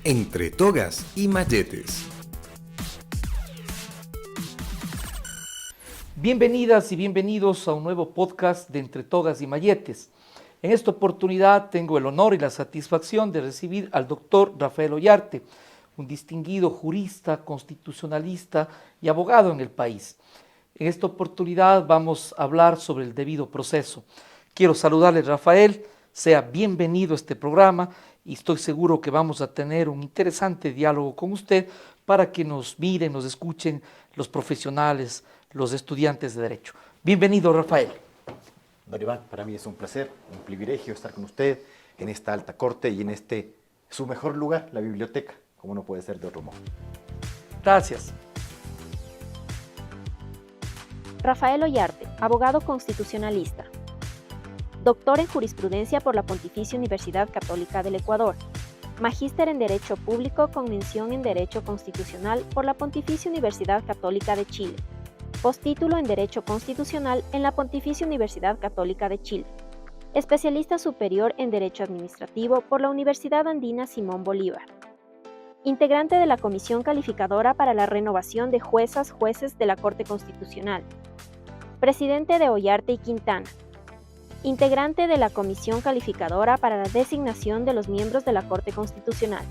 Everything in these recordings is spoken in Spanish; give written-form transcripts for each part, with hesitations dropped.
Entre togas y malletes. Bienvenidas y bienvenidos a un nuevo podcast de Entre togas y malletes. En esta oportunidad tengo el honor y la satisfacción de recibir al doctor Rafael Ollarte, un distinguido jurista, constitucionalista y abogado en el país. En esta oportunidad vamos a hablar sobre el debido proceso. Quiero saludarle, Rafael, sea bienvenido a este programa y estoy seguro que vamos a tener un interesante diálogo con usted para que nos miren, nos escuchen los profesionales, los estudiantes de Derecho. Bienvenido, Rafael. Don Iván, para mí es un placer, un privilegio estar con usted en esta alta corte y en su mejor lugar, la biblioteca, como no puede ser de otro modo. Gracias. Rafael Ollarte, abogado constitucionalista. Doctor en Jurisprudencia por la Pontificia Universidad Católica del Ecuador. Magíster en Derecho Público con mención en Derecho Constitucional por la Pontificia Universidad Católica de Chile. Postítulo en Derecho Constitucional en la Pontificia Universidad Católica de Chile. Especialista superior en Derecho Administrativo por la Universidad Andina Simón Bolívar. Integrante de la Comisión Calificadora para la Renovación de Jueces de la Corte Constitucional. Presidente de Ollarte y Quintana. Integrante de la Comisión Calificadora para la Designación de los miembros de la Corte Constitucional.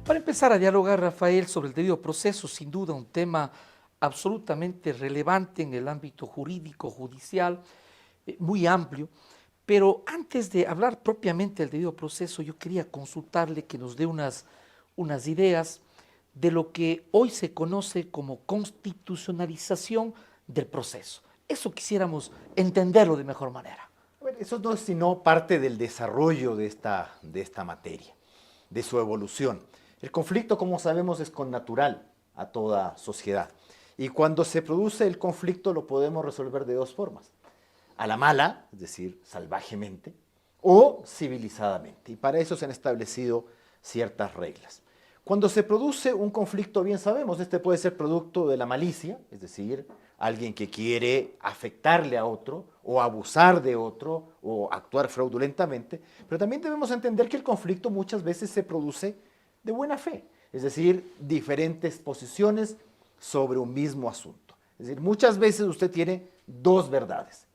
Para empezar a dialogar, Rafael, sobre el debido proceso, sin duda un tema absolutamente relevante en el ámbito jurídico, judicial, muy amplio, pero antes de hablar propiamente del debido proceso, yo quería consultarle que nos dé unas ideas de lo que hoy se conoce como constitucionalización del proceso. Eso quisiéramos entenderlo de mejor manera. Bueno, eso no es sino parte del desarrollo de esta materia, de su evolución. El conflicto, como sabemos, es connatural a toda sociedad. Y cuando se produce el conflicto lo podemos resolver de dos formas. A la mala, es decir, salvajemente, o civilizadamente. Y para eso se han establecido ciertas reglas. Cuando se produce un conflicto, bien sabemos, este puede ser producto de la malicia, es decir, alguien que quiere afectarle a otro, o abusar de otro, o actuar fraudulentamente, pero también debemos entender que el conflicto muchas veces se produce de buena fe, es decir, diferentes posiciones sobre un mismo asunto. Es decir, muchas veces usted tiene dos verdades.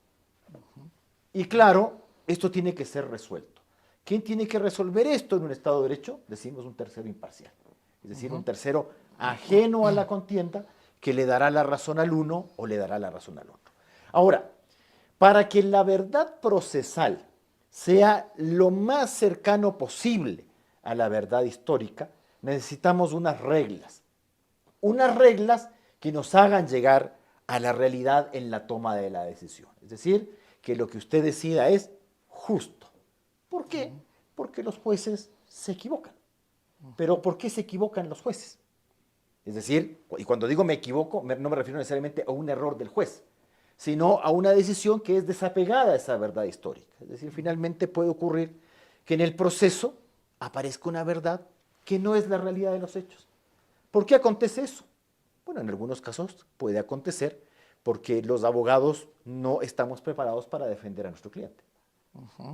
Y claro, esto tiene que ser resuelto. ¿Quién tiene que resolver esto en un Estado de Derecho? Decimos un tercero imparcial. Es decir, un tercero ajeno a la contienda que le dará la razón al uno o le dará la razón al otro. Ahora, para que la verdad procesal sea lo más cercano posible a la verdad histórica, necesitamos unas reglas que nos hagan llegar a la realidad en la toma de la decisión. Es decir, que lo que usted decida es justo. ¿Por qué? Porque los jueces se equivocan. ¿Pero por qué se equivocan los jueces? Es decir, y cuando digo me equivoco, no me refiero necesariamente a un error del juez, sino a una decisión que es desapegada a esa verdad histórica. Es decir, finalmente puede ocurrir que en el proceso aparezca una verdad que no es la realidad de los hechos. ¿Por qué acontece eso? Bueno, en algunos casos puede acontecer porque los abogados no estamos preparados para defender a nuestro cliente.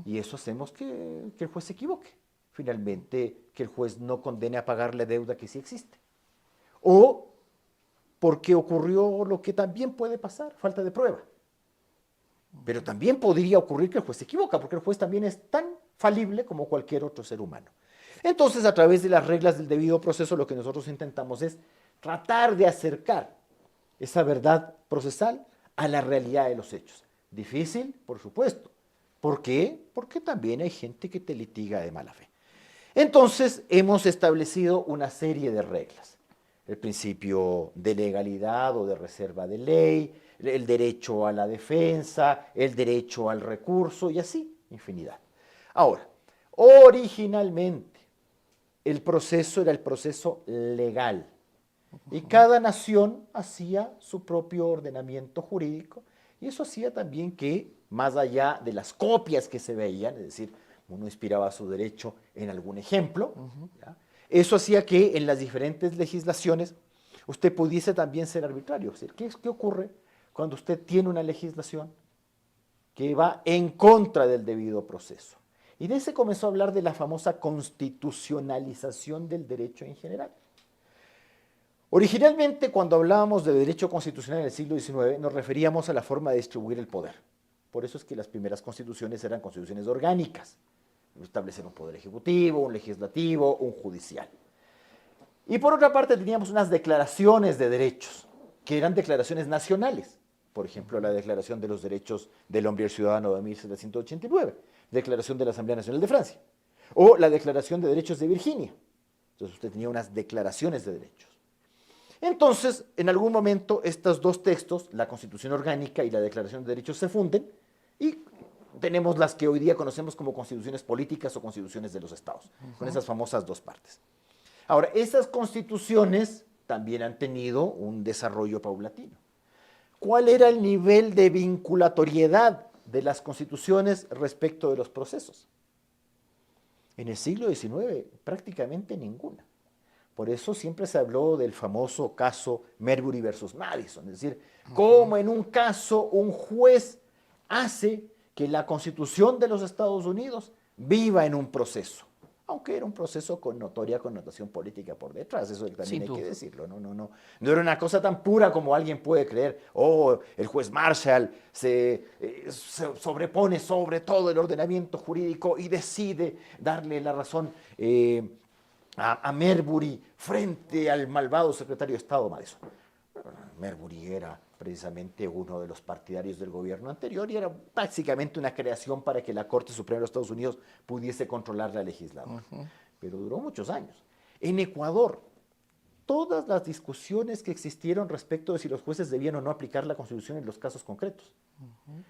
Y eso hacemos que el juez se equivoque. Finalmente, que el juez no condene a pagar la deuda que sí existe. O porque ocurrió lo que también puede pasar, falta de prueba. Pero también podría ocurrir que el juez se equivoca, porque el juez también es tan falible como cualquier otro ser humano. Entonces, a través de las reglas del debido proceso, lo que nosotros intentamos es tratar de acercar esa verdad procesal a la realidad de los hechos. Difícil, por supuesto. ¿Por qué? Porque también hay gente que te litiga de mala fe. Entonces, hemos establecido una serie de reglas. El principio de legalidad o de reserva de ley, el derecho a la defensa, el derecho al recurso y así, infinidad. Ahora, originalmente, el proceso era el proceso legal y cada nación hacía su propio ordenamiento jurídico y eso hacía también que, más allá de las copias que se veían, es decir, uno inspiraba su derecho en algún ejemplo, ¿ya? Eso hacía que en las diferentes legislaciones usted pudiese también ser arbitrario. Es decir, ¿qué ocurre cuando usted tiene una legislación que va en contra del debido proceso? Y de ese comenzó a hablar de la famosa constitucionalización del derecho en general. Originalmente, cuando hablábamos de derecho constitucional en el siglo XIX, nos referíamos a la forma de distribuir el poder. Por eso es que las primeras constituciones eran constituciones orgánicas. Establecer un poder ejecutivo, un legislativo, un judicial. Y por otra parte teníamos unas declaraciones de derechos, que eran declaraciones nacionales. Por ejemplo, la Declaración de los Derechos del Hombre y el Ciudadano de 1789, Declaración de la Asamblea Nacional de Francia, o la Declaración de Derechos de Virginia. Entonces usted tenía unas declaraciones de derechos. Entonces, en algún momento, estos dos textos, la Constitución Orgánica y la Declaración de Derechos, se funden y tenemos las que hoy día conocemos como constituciones políticas o constituciones de los estados, con esas famosas dos partes. Ahora, esas constituciones también han tenido un desarrollo paulatino. ¿Cuál era el nivel de vinculatoriedad de las constituciones respecto de los procesos? En el siglo XIX, prácticamente ninguna. Por eso siempre se habló del famoso caso Marbury versus Madison, es decir, cómo en un caso un juez hace que la Constitución de los Estados Unidos viva en un proceso, aunque era un proceso con notoria connotación política por detrás, eso también hay que decirlo, no era una cosa tan pura como alguien puede creer, el juez Marshall se sobrepone sobre todo el ordenamiento jurídico y decide darle la razón a Marbury frente al malvado secretario de Estado Madison. Marbury era precisamente uno de los partidarios del gobierno anterior y era básicamente una creación para que la Corte Suprema de los Estados Unidos pudiese controlar la legislatura. Pero duró muchos años. En Ecuador, todas las discusiones que existieron respecto de si los jueces debían o no aplicar la Constitución en los casos concretos.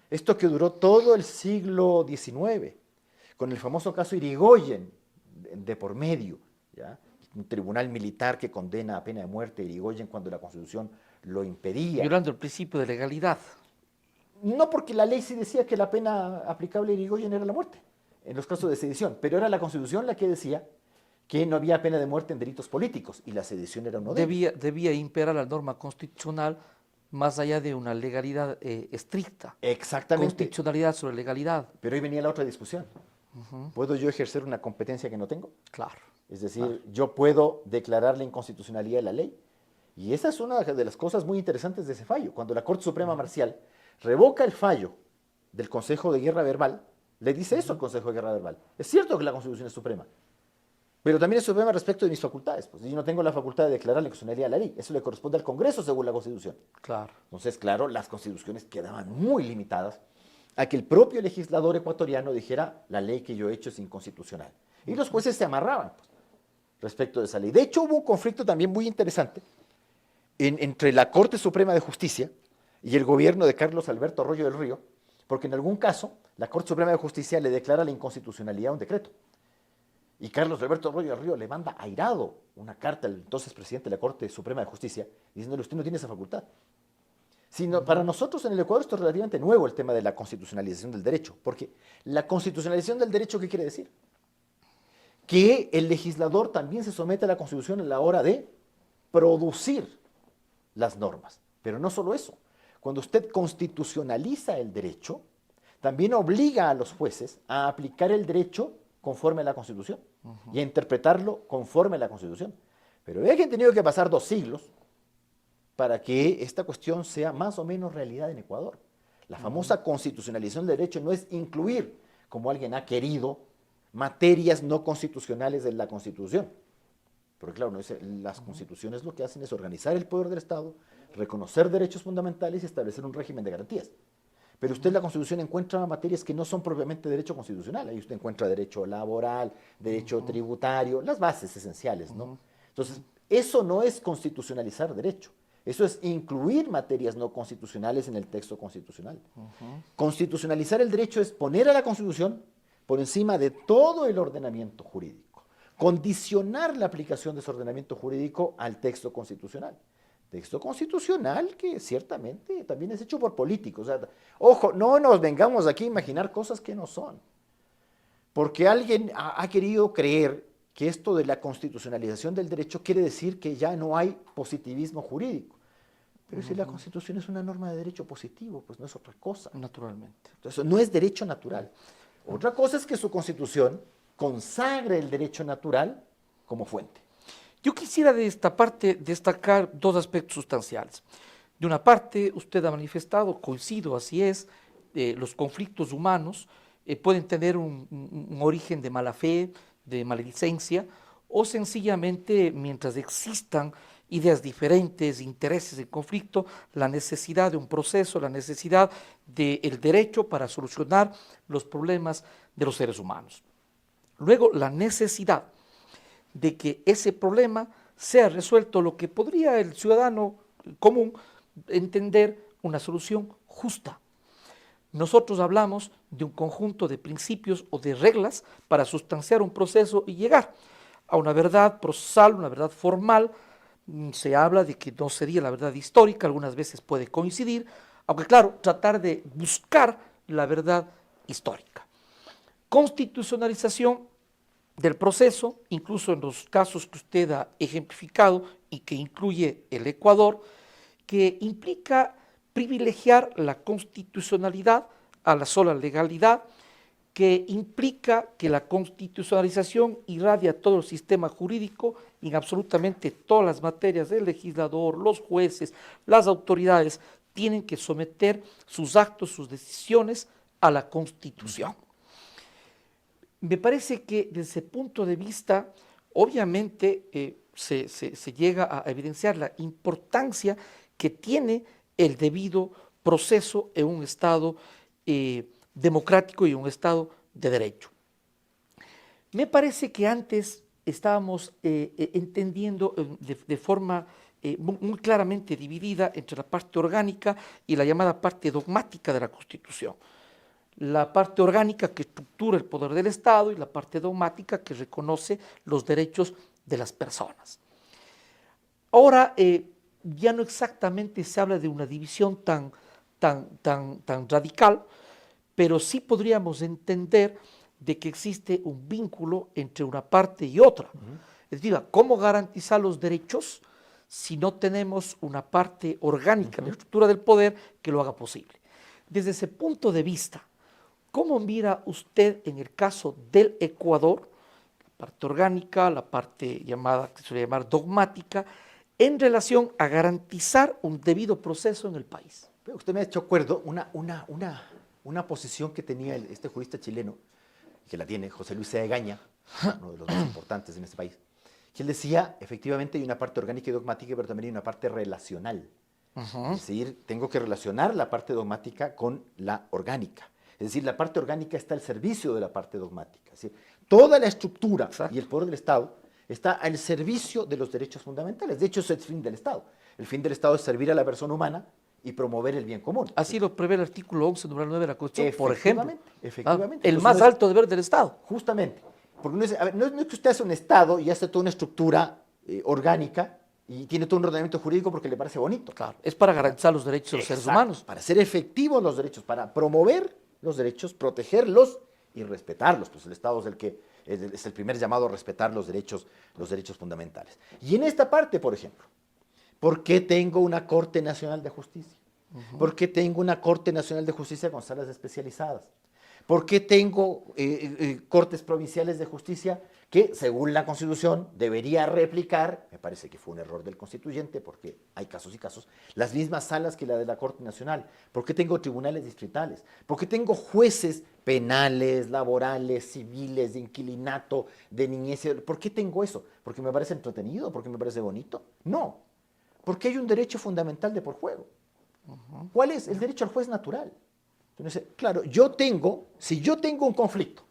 Esto que duró todo el siglo XIX, con el famoso caso Irigoyen de por medio, ¿ya? Un tribunal militar que condena a pena de muerte a Irigoyen cuando la Constitución lo impedía. Violando el principio de legalidad. No, porque la ley sí decía que la pena aplicable a Irigoyen era la muerte, en los casos de sedición, pero era la Constitución la que decía que no había pena de muerte en delitos políticos, y la sedición era uno de ellos. Debía imperar la norma constitucional más allá de una legalidad estricta. Exactamente. Constitucionalidad sobre legalidad. Pero ahí venía la otra discusión. ¿Puedo yo ejercer una competencia que no tengo? Claro. Es decir, yo puedo declarar la inconstitucionalidad de la ley. Y esa es una de las cosas muy interesantes de ese fallo. Cuando la Corte Suprema Marcial revoca el fallo del Consejo de Guerra Verbal, le dice eso al Consejo de Guerra Verbal. Es cierto que la Constitución es suprema, pero también es suprema respecto de mis facultades. Pues yo no tengo la facultad de declarar la inconstitucionalidad de la ley. Eso le corresponde al Congreso según la Constitución. Claro. Entonces, claro, las constituciones quedaban muy limitadas a que el propio legislador ecuatoriano dijera la ley que yo he hecho es inconstitucional. Y los jueces se amarraban pues, respecto de esa ley. De hecho, hubo un conflicto también muy interesante entre la Corte Suprema de Justicia y el gobierno de Carlos Alberto Arroyo del Río, porque en algún caso la Corte Suprema de Justicia le declara la inconstitucionalidad a un decreto. Y Carlos Alberto Arroyo del Río le manda airado una carta al entonces presidente de la Corte Suprema de Justicia diciéndole usted no tiene esa facultad. Para nosotros en el Ecuador esto es relativamente nuevo el tema de la constitucionalización del derecho, porque la constitucionalización del derecho, ¿qué quiere decir? Que el legislador también se somete a la Constitución a la hora de producir las normas. Pero no solo eso. Cuando usted constitucionaliza el derecho, también obliga a los jueces a aplicar el derecho conforme a la Constitución y a interpretarlo conforme a la Constitución. Pero vea que han tenido que pasar 2 siglos para que esta cuestión sea más o menos realidad en Ecuador. La famosa constitucionalización del derecho no es incluir, como alguien ha querido, materias no constitucionales de la Constitución. Porque claro, las constituciones lo que hacen es organizar el poder del Estado, reconocer derechos fundamentales y establecer un régimen de garantías. Pero usted en la Constitución encuentra materias que no son propiamente derecho constitucional. Ahí usted encuentra derecho laboral, derecho tributario, las bases esenciales, ¿no? Entonces, eso no es constitucionalizar derecho. Eso es incluir materias no constitucionales en el texto constitucional. Constitucionalizar el derecho es poner a la Constitución por encima de todo el ordenamiento jurídico. Condicionar la aplicación de ese ordenamiento jurídico al texto constitucional. Texto constitucional que ciertamente también es hecho por políticos. O sea, ojo, no nos vengamos aquí a imaginar cosas que no son. Porque alguien ha querido creer que esto de la constitucionalización del derecho quiere decir que ya no hay positivismo jurídico. Pero si la Constitución es una norma de derecho positivo, pues no es otra cosa. Naturalmente. Entonces, no es derecho natural. Otra cosa es que su constitución consagre el derecho natural como fuente. Yo quisiera de esta parte destacar dos aspectos sustanciales. De una parte, usted ha manifestado, coincido, así es, los conflictos humanos pueden tener un origen de mala fe, de maledicencia, o sencillamente, mientras existan ideas diferentes, intereses en conflicto, la necesidad de un proceso, la necesidad del derecho para solucionar los problemas de los seres humanos. Luego, la necesidad de que ese problema sea resuelto, lo que podría el ciudadano común entender una solución justa. Nosotros hablamos de un conjunto de principios o de reglas para sustanciar un proceso y llegar a una verdad procesal, una verdad formal. Se habla de que no sería la verdad histórica, algunas veces puede coincidir, aunque claro, tratar de buscar la verdad histórica. Constitucionalización del proceso, incluso en los casos que usted ha ejemplificado y que incluye el Ecuador, que implica privilegiar la constitucionalidad a la sola legalidad, que implica que la constitucionalización irradia todo el sistema jurídico y en absolutamente todas las materias del legislador, los jueces, las autoridades tienen que someter sus actos, sus decisiones a la Constitución. Me parece que desde ese punto de vista, obviamente se llega a evidenciar la importancia que tiene el debido proceso en un Estado democrático y un Estado de derecho. Me parece que antes estábamos entendiendo de forma muy claramente dividida entre la parte orgánica y la llamada parte dogmática de la Constitución. La parte orgánica que estructura el poder del Estado y la parte dogmática que reconoce los derechos de las personas. Ahora, ya no exactamente se habla de una división tan radical, pero sí podríamos entender de que existe un vínculo entre una parte y otra. Es decir, ¿cómo garantizar los derechos si no tenemos una parte orgánica en la estructura del poder que lo haga posible? Desde ese punto de vista, ¿cómo mira usted en el caso del Ecuador, la parte orgánica, la parte llamada, que se suele llamar dogmática, en relación a garantizar un debido proceso en el país? Pero usted me ha hecho acuerdo una posición que tenía este jurista chileno, que la tiene José Luis Egaña, uno de los más importantes en este país, que él decía, efectivamente hay una parte orgánica y dogmática, pero también hay una parte relacional. Es decir, tengo que relacionar la parte dogmática con la orgánica. Es decir, la parte orgánica está al servicio de la parte dogmática. Es decir, toda la estructura Exacto. y el poder del Estado está al servicio de los derechos fundamentales. De hecho, es el fin del Estado. El fin del Estado es servir a la persona humana y promover el bien común. Así lo prevé el artículo 11, numeral 9 de la Constitución, por ejemplo. Efectivamente. El Entonces, más no es- alto deber del Estado. Justamente. Porque no es que usted hace un Estado y hace toda una estructura orgánica y tiene todo un ordenamiento jurídico porque le parece bonito. Claro, es para garantizar los derechos de los seres Exacto, humanos. para hacer efectivos los derechos, para promover los derechos, protegerlos y respetarlos. Pues el Estado es el primer llamado a respetar los derechos fundamentales. Y en esta parte, por ejemplo, ¿por qué tengo una Corte Nacional de Justicia? ¿Por qué tengo una Corte Nacional de Justicia con salas especializadas? ¿Por qué tengo cortes provinciales de justicia que, según la Constitución, debería replicar, me parece que fue un error del constituyente, porque hay casos y casos, las mismas salas que la de la Corte Nacional? ¿Por qué tengo tribunales distritales? ¿Por qué tengo jueces penales, laborales, civiles, de inquilinato, de niñez? ¿Por qué tengo eso? ¿Porque me parece entretenido? ¿Porque me parece bonito? No, porque hay un derecho fundamental de por juego. ¿Cuál es? El derecho al juez natural. Entonces, claro, si yo tengo un conflicto,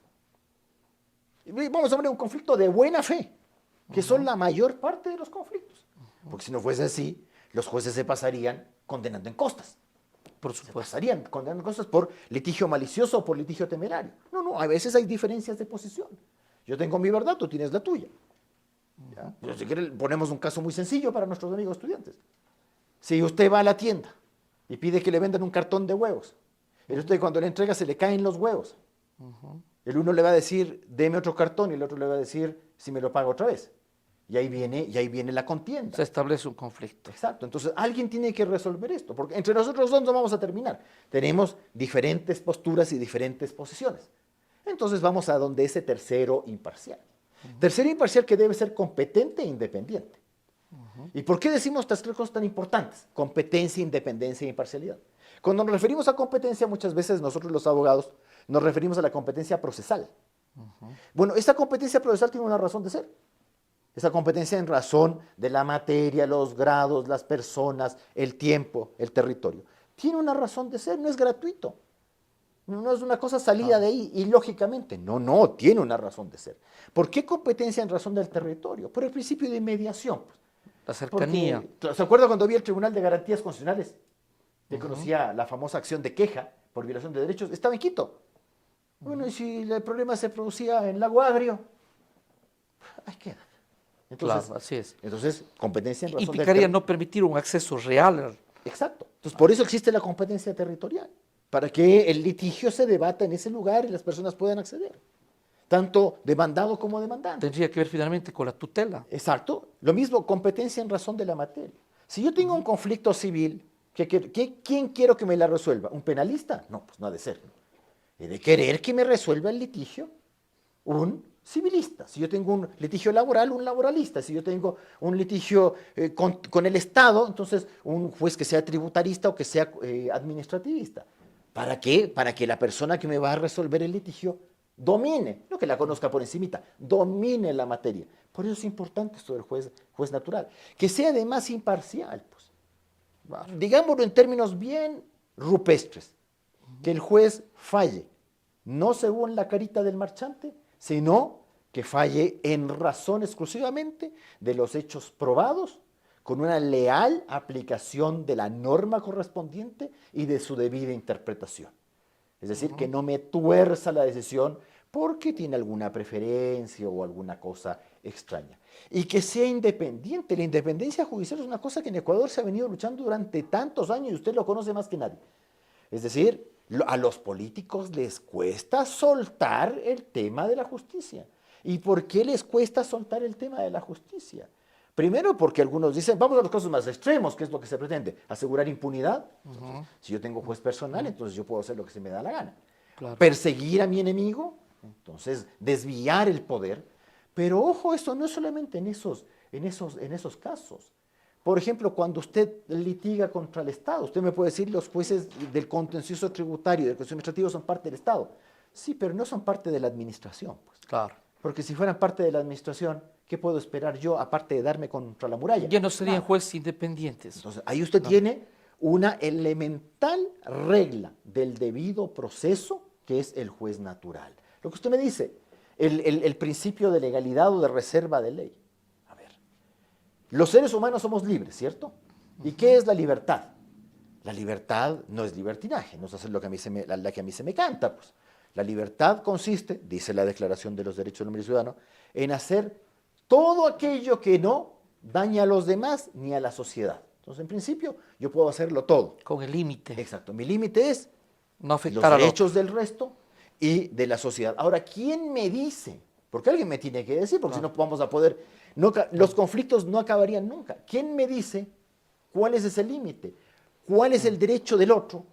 vamos a poner un conflicto de buena fe, que son la mayor parte de los conflictos, porque si no fuese así, los jueces se pasarían condenando en costas. Por Se supuesto. pasarían condenando en costas por litigio malicioso o por litigio temerario. No, a veces hay diferencias de posición. Yo tengo mi verdad, tú tienes la tuya. ¿Ya? Pero si quiere, ponemos un caso muy sencillo para nuestros amigos estudiantes. Si usted va a la tienda y pide que le vendan un cartón de huevos, y usted cuando le entrega se le caen los huevos, el uno le va a decir, deme otro cartón, y el otro le va a decir, si me lo paga otra vez. Y ahí viene la contienda. Se establece un conflicto. Exacto. Entonces, alguien tiene que resolver esto, porque entre nosotros dos no vamos a terminar. Tenemos diferentes posturas y diferentes posiciones. entonces vamos a donde ese tercero imparcial. Tercero imparcial que debe ser competente e independiente. ¿Y por qué decimos estas tres cosas tan importantes? Competencia, independencia e imparcialidad. Cuando nos referimos a competencia, muchas veces nosotros los abogados nos referimos a la competencia procesal. Bueno, esa competencia procesal tiene una razón de ser. Esa competencia en razón de la materia, los grados, las personas, el tiempo, el territorio. Tiene una razón de ser, no es gratuito. No es una cosa salida de ahí, ilógicamente. No, tiene una razón de ser. ¿Por qué competencia en razón del territorio? Por el principio de mediación. La cercanía. Porque, ¿se acuerda cuando vi el Tribunal de Garantías Constitucionales? Que conocía la famosa acción de queja por violación de derechos. Estaba en Quito. Bueno, y si el problema se producía en Lago Agrio, ahí queda. Entonces, Claro, así es. Entonces, competencia en razón del Implicaría territorio. no permitir un acceso real. Exacto. Entonces, por eso existe la competencia territorial, para que el litigio se debata en ese lugar y las personas puedan acceder, tanto demandado como demandante. Tendría que ver finalmente con la tutela. Exacto. Lo mismo, competencia en razón de la materia. Si yo tengo un conflicto civil, ¿quién quiero que me la resuelva? ¿Un penalista? No, pues no ha de ser. He de querer que me resuelva el litigio un civilista. Si yo tengo un litigio laboral, un laboralista. Si yo tengo un litigio con el Estado, entonces un juez que sea tributarista o que sea administrativista. ¿Para qué? Para que la persona que me va a resolver el litigio domine, no que la conozca por encimita, domine la materia. Por eso es importante esto del juez natural. Que sea además imparcial, pues. Digámoslo en términos bien rupestres. Que el juez falle, no según la carita del marchante, sino que falle en razón exclusivamente de los hechos probados, con una leal aplicación de la norma correspondiente y de su debida interpretación. Es decir, que no me tuerza la decisión porque tiene alguna preferencia o alguna cosa extraña. Y que sea independiente. La independencia judicial es una cosa que en Ecuador se ha venido luchando durante tantos años y usted lo conoce más que nadie. Es decir, a los políticos les cuesta soltar el tema de la justicia. ¿Y por qué les cuesta soltar el tema de la justicia? Primero porque algunos dicen, vamos a los casos más extremos, ¿qué es lo que se pretende? Asegurar impunidad. Entonces, si yo tengo juez personal, entonces yo puedo hacer lo que se me da la gana. Claro. Perseguir a mi enemigo, entonces desviar el poder. Pero ojo, eso no es solamente en esos casos. Por ejemplo, cuando usted litiga contra el Estado, usted me puede decir los jueces del contencioso tributario, del contencioso administrativo son parte del Estado. Sí, pero no son parte de la administración, pues. Claro. Porque si fueran parte de la administración, ¿qué puedo esperar yo aparte de darme contra la muralla? Ya no serían Nada. jueces independientes. Entonces, ahí usted tiene una elemental regla del debido proceso, que es el juez natural. Lo que usted me dice, el principio de legalidad o de reserva de ley. A ver, los seres humanos somos libres, ¿cierto? ¿Y qué es la libertad? La libertad no es libertinaje, no es hacer lo que a mí la que a mí se me canta, pues. La libertad consiste, dice la Declaración de los Derechos del Hombre y Ciudadano, en hacer todo aquello que no daña a los demás ni a la sociedad. Entonces, en principio, yo puedo hacerlo todo. Con el límite. Exacto. Mi límite es No los afectar a los derechos del resto y de la sociedad. Ahora, ¿quién me dice? Porque alguien me tiene que decir, porque si no vamos a poder... los conflictos no acabarían nunca. ¿Quién me dice cuál es ese límite? ¿Cuál es el derecho del otro?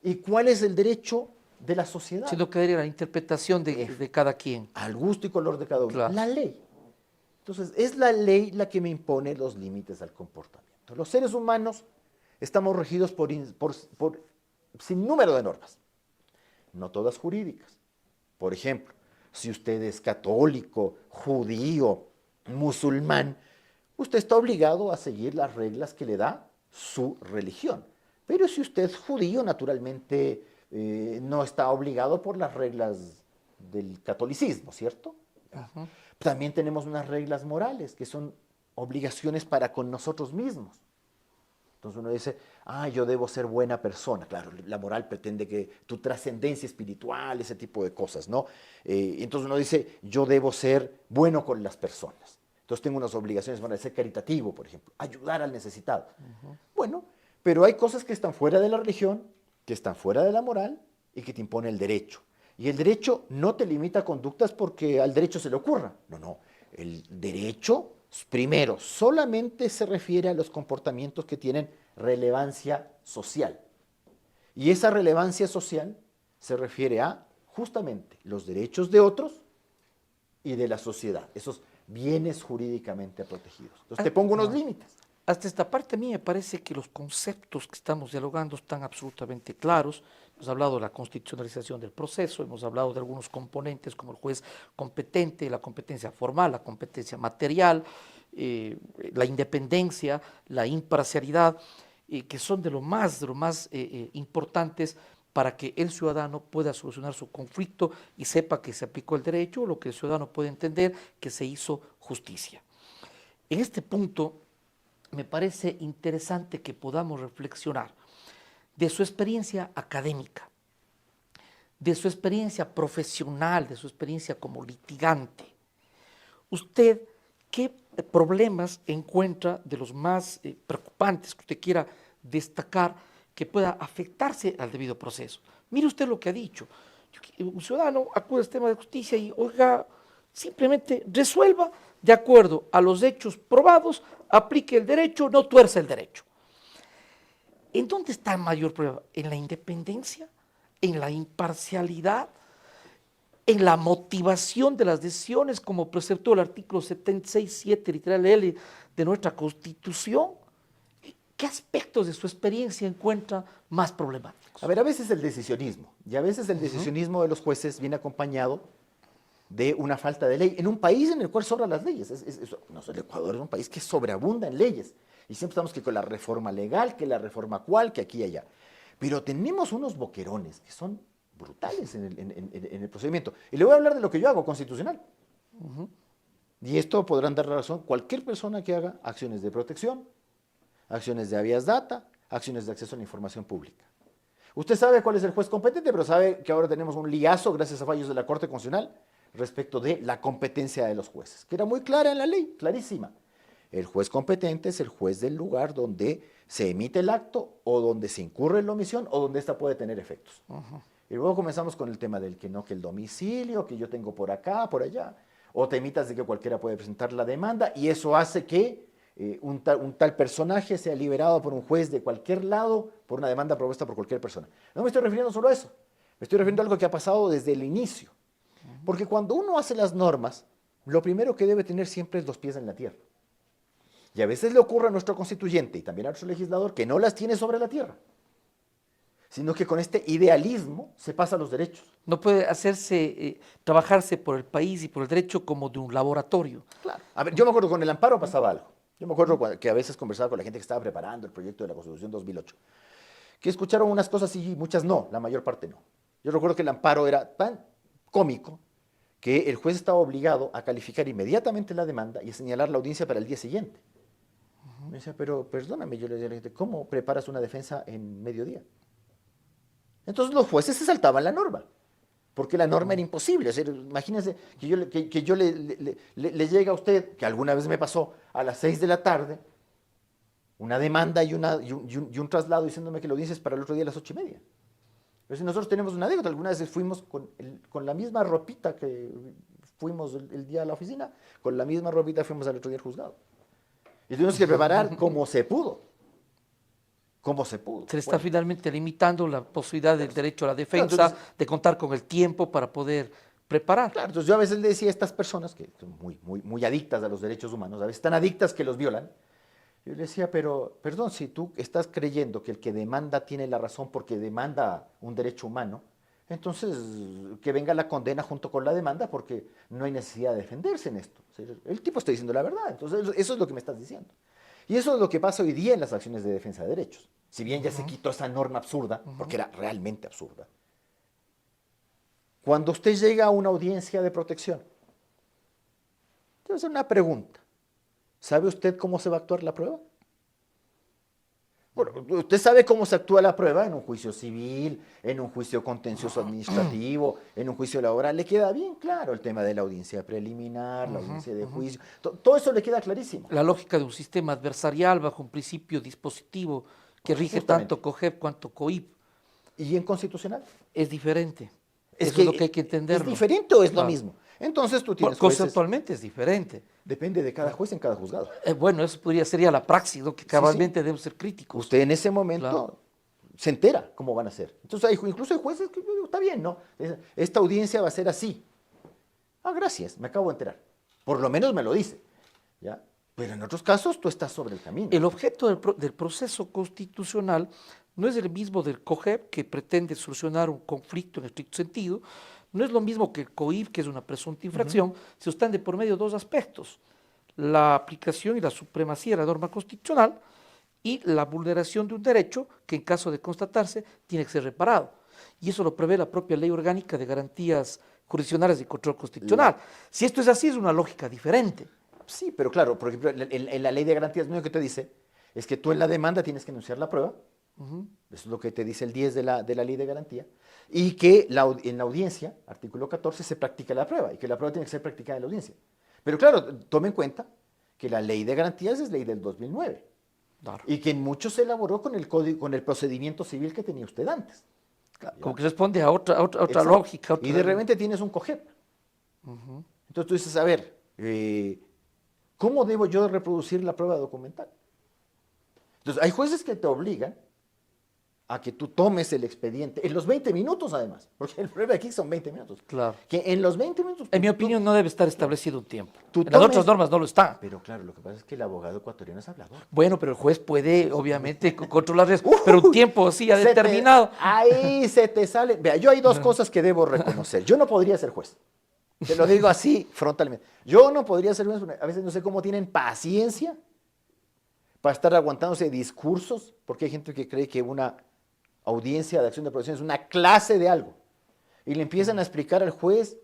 ¿Y cuál es el derecho de la sociedad? sino que daría la interpretación de cada quien. Al gusto y color de cada uno. Claro. La ley. Entonces, es la ley la que me impone los límites al comportamiento. Los seres humanos estamos regidos por sinnúmero de normas, no todas jurídicas. Por ejemplo, si usted es católico, judío, musulmán, usted está obligado a seguir las reglas que le da su religión. Pero si usted es judío, naturalmente no está obligado por las reglas del catolicismo, ¿cierto? Ujú. También tenemos unas reglas morales que son obligaciones para con nosotros mismos. Entonces uno dice, yo debo ser buena persona. Claro, la moral pretende que tu trascendencia espiritual, ese tipo de cosas, ¿no? Entonces uno dice, yo debo ser bueno con las personas. Entonces tengo unas obligaciones para ser caritativo, por ejemplo, ayudar al necesitado. Bueno, pero hay cosas que están fuera de la religión, que están fuera de la moral y que te impone el derecho. Y el derecho no te limita a conductas porque al derecho se le ocurra. No. El derecho, primero, solamente se refiere a los comportamientos que tienen relevancia social. Y esa relevancia social se refiere a justamente los derechos de otros y de la sociedad, esos bienes jurídicamente protegidos. Entonces te pongo unos límites. Hasta esta parte a mí me parece que los conceptos que estamos dialogando están absolutamente claros. Hemos hablado de la constitucionalización del proceso, hemos hablado de algunos componentes como el juez competente, la competencia formal, la competencia material, la independencia, la imparcialidad, que son de lo más importantes para que el ciudadano pueda solucionar su conflicto y sepa que se aplicó el derecho, o lo que el ciudadano puede entender que se hizo justicia. En este punto, me parece interesante que podamos reflexionar de su experiencia académica, de su experiencia profesional, de su experiencia como litigante. ¿Usted qué problemas encuentra de los más preocupantes que usted quiera destacar que pueda afectarse al debido proceso? Mire usted lo que ha dicho. Un ciudadano acude al sistema de justicia y, oiga, simplemente resuelva de acuerdo a los hechos probados, aplique el derecho, no tuerza el derecho. ¿En dónde está el mayor problema? ¿En la independencia? ¿En la imparcialidad? ¿En la motivación de las decisiones, como preceptó el artículo 76.7, literal L de nuestra Constitución? ¿Qué aspectos de su experiencia encuentra más problemáticos? A ver, a veces el decisionismo, y a veces el decisionismo de los jueces viene acompañado de una falta de ley, en un país en el cual sobran las leyes. El Ecuador es un país que sobreabunda en leyes, y siempre estamos que con la reforma legal, que la reforma cual, que aquí y allá. Pero tenemos unos boquerones que son brutales en el procedimiento. Y le voy a hablar de lo que yo hago, constitucional. Y esto podrán dar razón cualquier persona que haga acciones de protección, acciones de habeas data, acciones de acceso a la información pública. Usted sabe cuál es el juez competente, pero sabe que ahora tenemos un liazo, gracias a fallos de la Corte Constitucional, respecto de la competencia de los jueces, que era muy clara en la ley, clarísima. El juez competente es el juez del lugar donde se emite el acto o donde se incurre en la omisión o donde ésta puede tener efectos. Y luego comenzamos con el tema del que no, que el domicilio, que yo tengo por acá, por allá, o temitas de que cualquiera puede presentar la demanda y eso hace que un tal personaje sea liberado por un juez de cualquier lado por una demanda propuesta por cualquier persona. No me estoy refiriendo solo a eso, me estoy refiriendo a algo que ha pasado desde el inicio. Porque cuando uno hace las normas, lo primero que debe tener siempre es los pies en la tierra. Y a veces le ocurre a nuestro constituyente y también a nuestro legislador que no las tiene sobre la tierra, sino que con este idealismo se pasa los derechos. No puede trabajarse por el país y por el derecho como de un laboratorio. Claro. A ver, yo me acuerdo con el amparo pasaba algo. Yo me acuerdo que a veces conversaba con la gente que estaba preparando el proyecto de la Constitución 2008, que escucharon unas cosas y muchas no, la mayor parte no. Yo recuerdo que el amparo era tan cómico que el juez estaba obligado a calificar inmediatamente la demanda y a señalar la audiencia para el día siguiente. Me decía, pero perdóname, yo le decía a la gente, ¿cómo preparas una defensa en mediodía? Entonces los jueces se saltaban la norma, porque la norma era imposible. O sea, imagínense que yo le llegue a usted, que alguna vez me pasó, a las 6 de la tarde, una demanda y un traslado diciéndome que la audiencia es para el otro día a las 8:30. Pero si nosotros tenemos una anécdota, algunas veces fuimos con la misma ropita que fuimos el día a la oficina, con la misma ropita fuimos al otro día al juzgado. Y tuvimos que preparar como se pudo. Como se pudo. Se le está finalmente limitando la posibilidad del derecho a la defensa, de contar con el tiempo para poder preparar. Claro, entonces yo a veces le decía a estas personas que son muy adictas a los derechos humanos, a veces tan adictas que los violan, yo le decía, pero perdón, si tú estás creyendo que el que demanda tiene la razón porque demanda un derecho humano, entonces que venga la condena junto con la demanda porque no hay necesidad de defenderse en esto. O sea, el tipo está diciendo la verdad, entonces eso es lo que me estás diciendo. Y eso es lo que pasa hoy día en las acciones de defensa de derechos. Si bien ya se quitó esa norma absurda, porque era realmente absurda. Cuando usted llega a una audiencia de protección, te voy a hacer una pregunta. ¿Sabe usted cómo se va a actuar la prueba? Bueno, usted sabe cómo se actúa la prueba en un juicio civil, en un juicio contencioso administrativo, en un juicio laboral. Le queda bien claro el tema de la audiencia preliminar, la audiencia de juicio. Todo eso le queda clarísimo. La lógica de un sistema adversarial bajo un principio dispositivo que rige tanto COGEP cuanto COIP. ¿Y en constitucional? Es diferente. Eso es lo que hay que entender. ¿Es diferente o es lo mismo? Entonces tú tienes jueces. Conceptualmente es diferente. Depende de cada juez en cada juzgado. Bueno, eso sería la praxis, ¿no? Que cabalmente debemos ser críticos. Usted en ese momento se entera cómo van a ser. Entonces, incluso hay jueces que yo digo, está bien, ¿no? Esta audiencia va a ser así. Ah, gracias, me acabo de enterar. Por lo menos me lo dice, ¿ya? Pero en otros casos tú estás sobre el camino. El objeto del proceso constitucional no es el mismo del COGEP, que pretende solucionar un conflicto en estricto sentido, no es lo mismo que el COIF, que es una presunta infracción, se están de por medio dos aspectos: la aplicación y la supremacía de la norma constitucional y la vulneración de un derecho que, en caso de constatarse, tiene que ser reparado. Y eso lo prevé la propia Ley Orgánica de Garantías Jurisdiccionales y Control Constitucional. Si esto es así, es una lógica diferente. Sí, pero claro, por ejemplo, en la ley de garantías, lo único que te dice es que tú en la demanda tienes que enunciar la prueba. Eso es lo que te dice el 10 de la ley de garantía. Y que en la audiencia, artículo 14, se practica la prueba y que la prueba tiene que ser practicada en la audiencia. Pero claro, tome en cuenta que la ley de garantías es ley del 2009. Claro. Y que en muchos se elaboró con el código, con el procedimiento civil que tenía usted antes. Claro, como que responde a otra Exacto. lógica. Y de repente tienes un COGEP. Entonces tú dices, a ver, ¿cómo debo yo reproducir la prueba documental? Entonces hay jueces que te obligan a que tú tomes el expediente en los 20 minutos además, porque el problema aquí son 20 minutos. Claro. Que en los 20 minutos... En mi opinión, no debe estar establecido un tiempo. Tú En las tomes- otras normas no lo está. Pero claro, lo que pasa es que el abogado ecuatoriano es hablador. Bueno, pero el juez puede, obviamente, controlar eso, pero un tiempo así ya determinado. Ahí se te sale... Vea, yo hay dos cosas que debo reconocer. Yo no podría ser juez. Te lo digo así frontalmente. Yo no podría ser juez, porque a veces no sé cómo tienen paciencia para estar aguantándose discursos, porque hay gente que cree que una audiencia de acción de protección es una clase de algo. Y le empiezan a explicar al juez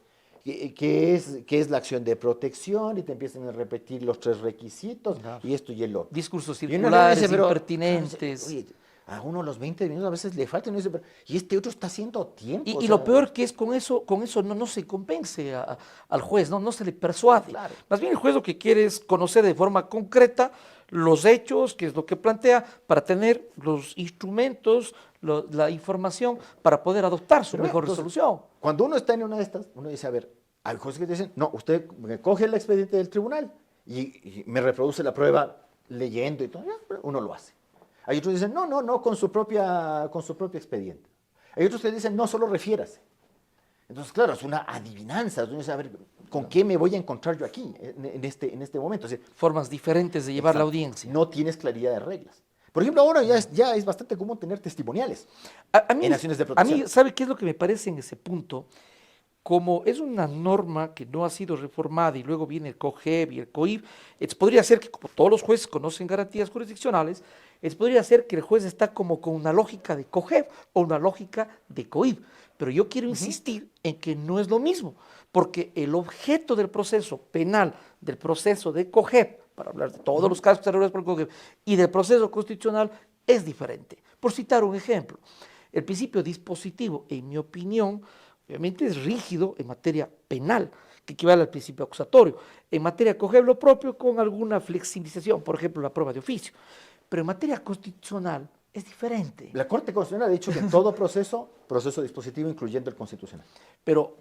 qué es la acción de protección y te empiezan a repetir los 3 requisitos y esto y el otro. Discursos Y uno le circulares, dice, pero, impertinentes. oye, a uno los 20 minutos a veces le falta y uno dice, pero, y este otro está haciendo tiempo. Y o sea, lo peor que es con eso no se convence al juez, no se le persuade. Claro. Más bien el juez lo que quiere es conocer de forma concreta los hechos, que es lo que plantea, para tener los instrumentos, la información para poder adoptar su Pero mejor entonces, resolución. Cuando uno está en una de estas, uno dice, a ver, hay jueces que te dicen, no, usted me coge el expediente del tribunal y me reproduce la prueba leyendo y todo, ya, uno lo hace. Hay otros que dicen, no, con su propio expediente. Hay otros que dicen, no, solo refiérase. Entonces, claro, es una adivinanza. Uno dice, a ver, ¿con qué me voy a encontrar yo aquí en este momento? O sea, Formas diferentes de llevar la exacto, audiencia. no tienes claridad de reglas. Por ejemplo, ahora ya es bastante común tener testimoniales A mí, en acciones de a protección. mí, ¿sabe qué es lo que me parece en ese punto? Como es una norma que no ha sido reformada y luego viene el COGEB y el COIF, podría ser que, como todos los jueces conocen garantías jurisdiccionales, podría ser que el juez está como con una lógica de COGEB o una lógica de COIF. Pero yo quiero insistir en que no es lo mismo, porque el objeto del proceso penal, del proceso de COGEB, para hablar de todos los casos que se regulados por el COGEB, y del proceso constitucional es diferente. Por citar un ejemplo, el principio dispositivo, en mi opinión, obviamente es rígido en materia penal, que equivale al principio acusatorio. En materia COGEB lo propio con alguna flexibilización, por ejemplo, la prueba de oficio. Pero en materia constitucional es diferente. La Corte Constitucional ha dicho que todo proceso dispositivo, incluyendo el constitucional. Pero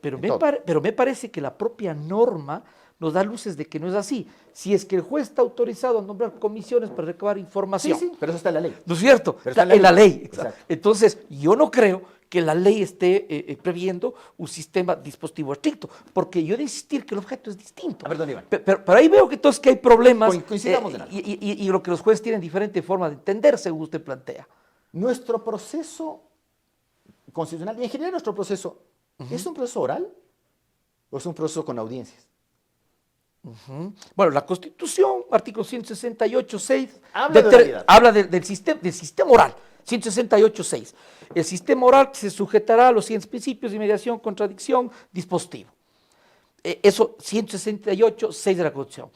me parece que la propia norma nos da luces de que no es así. Si es que el juez está autorizado a nombrar comisiones para recabar información. Sí, pero eso está en la ley. ¿No es cierto? Pero está En la ley. Exacto. Entonces, yo no creo que la ley esté previendo un sistema dispositivo estricto, porque yo he de insistir que el objeto es distinto. A ver, don Iván. Pero ahí veo que entonces que hay problemas Coincidamos en algo. y lo que los jueces tienen diferente forma de entender, según usted plantea. Nuestro proceso constitucional, y en general nuestro proceso, ¿es un proceso oral o es un proceso con audiencias? Bueno, la Constitución, artículo 168.6, Habla de oralidad. habla del sistema oral, 168.6. El sistema oral se sujetará a los siguientes principios de mediación, contradicción, dispositivo. Eso, 168.6 de la Constitución.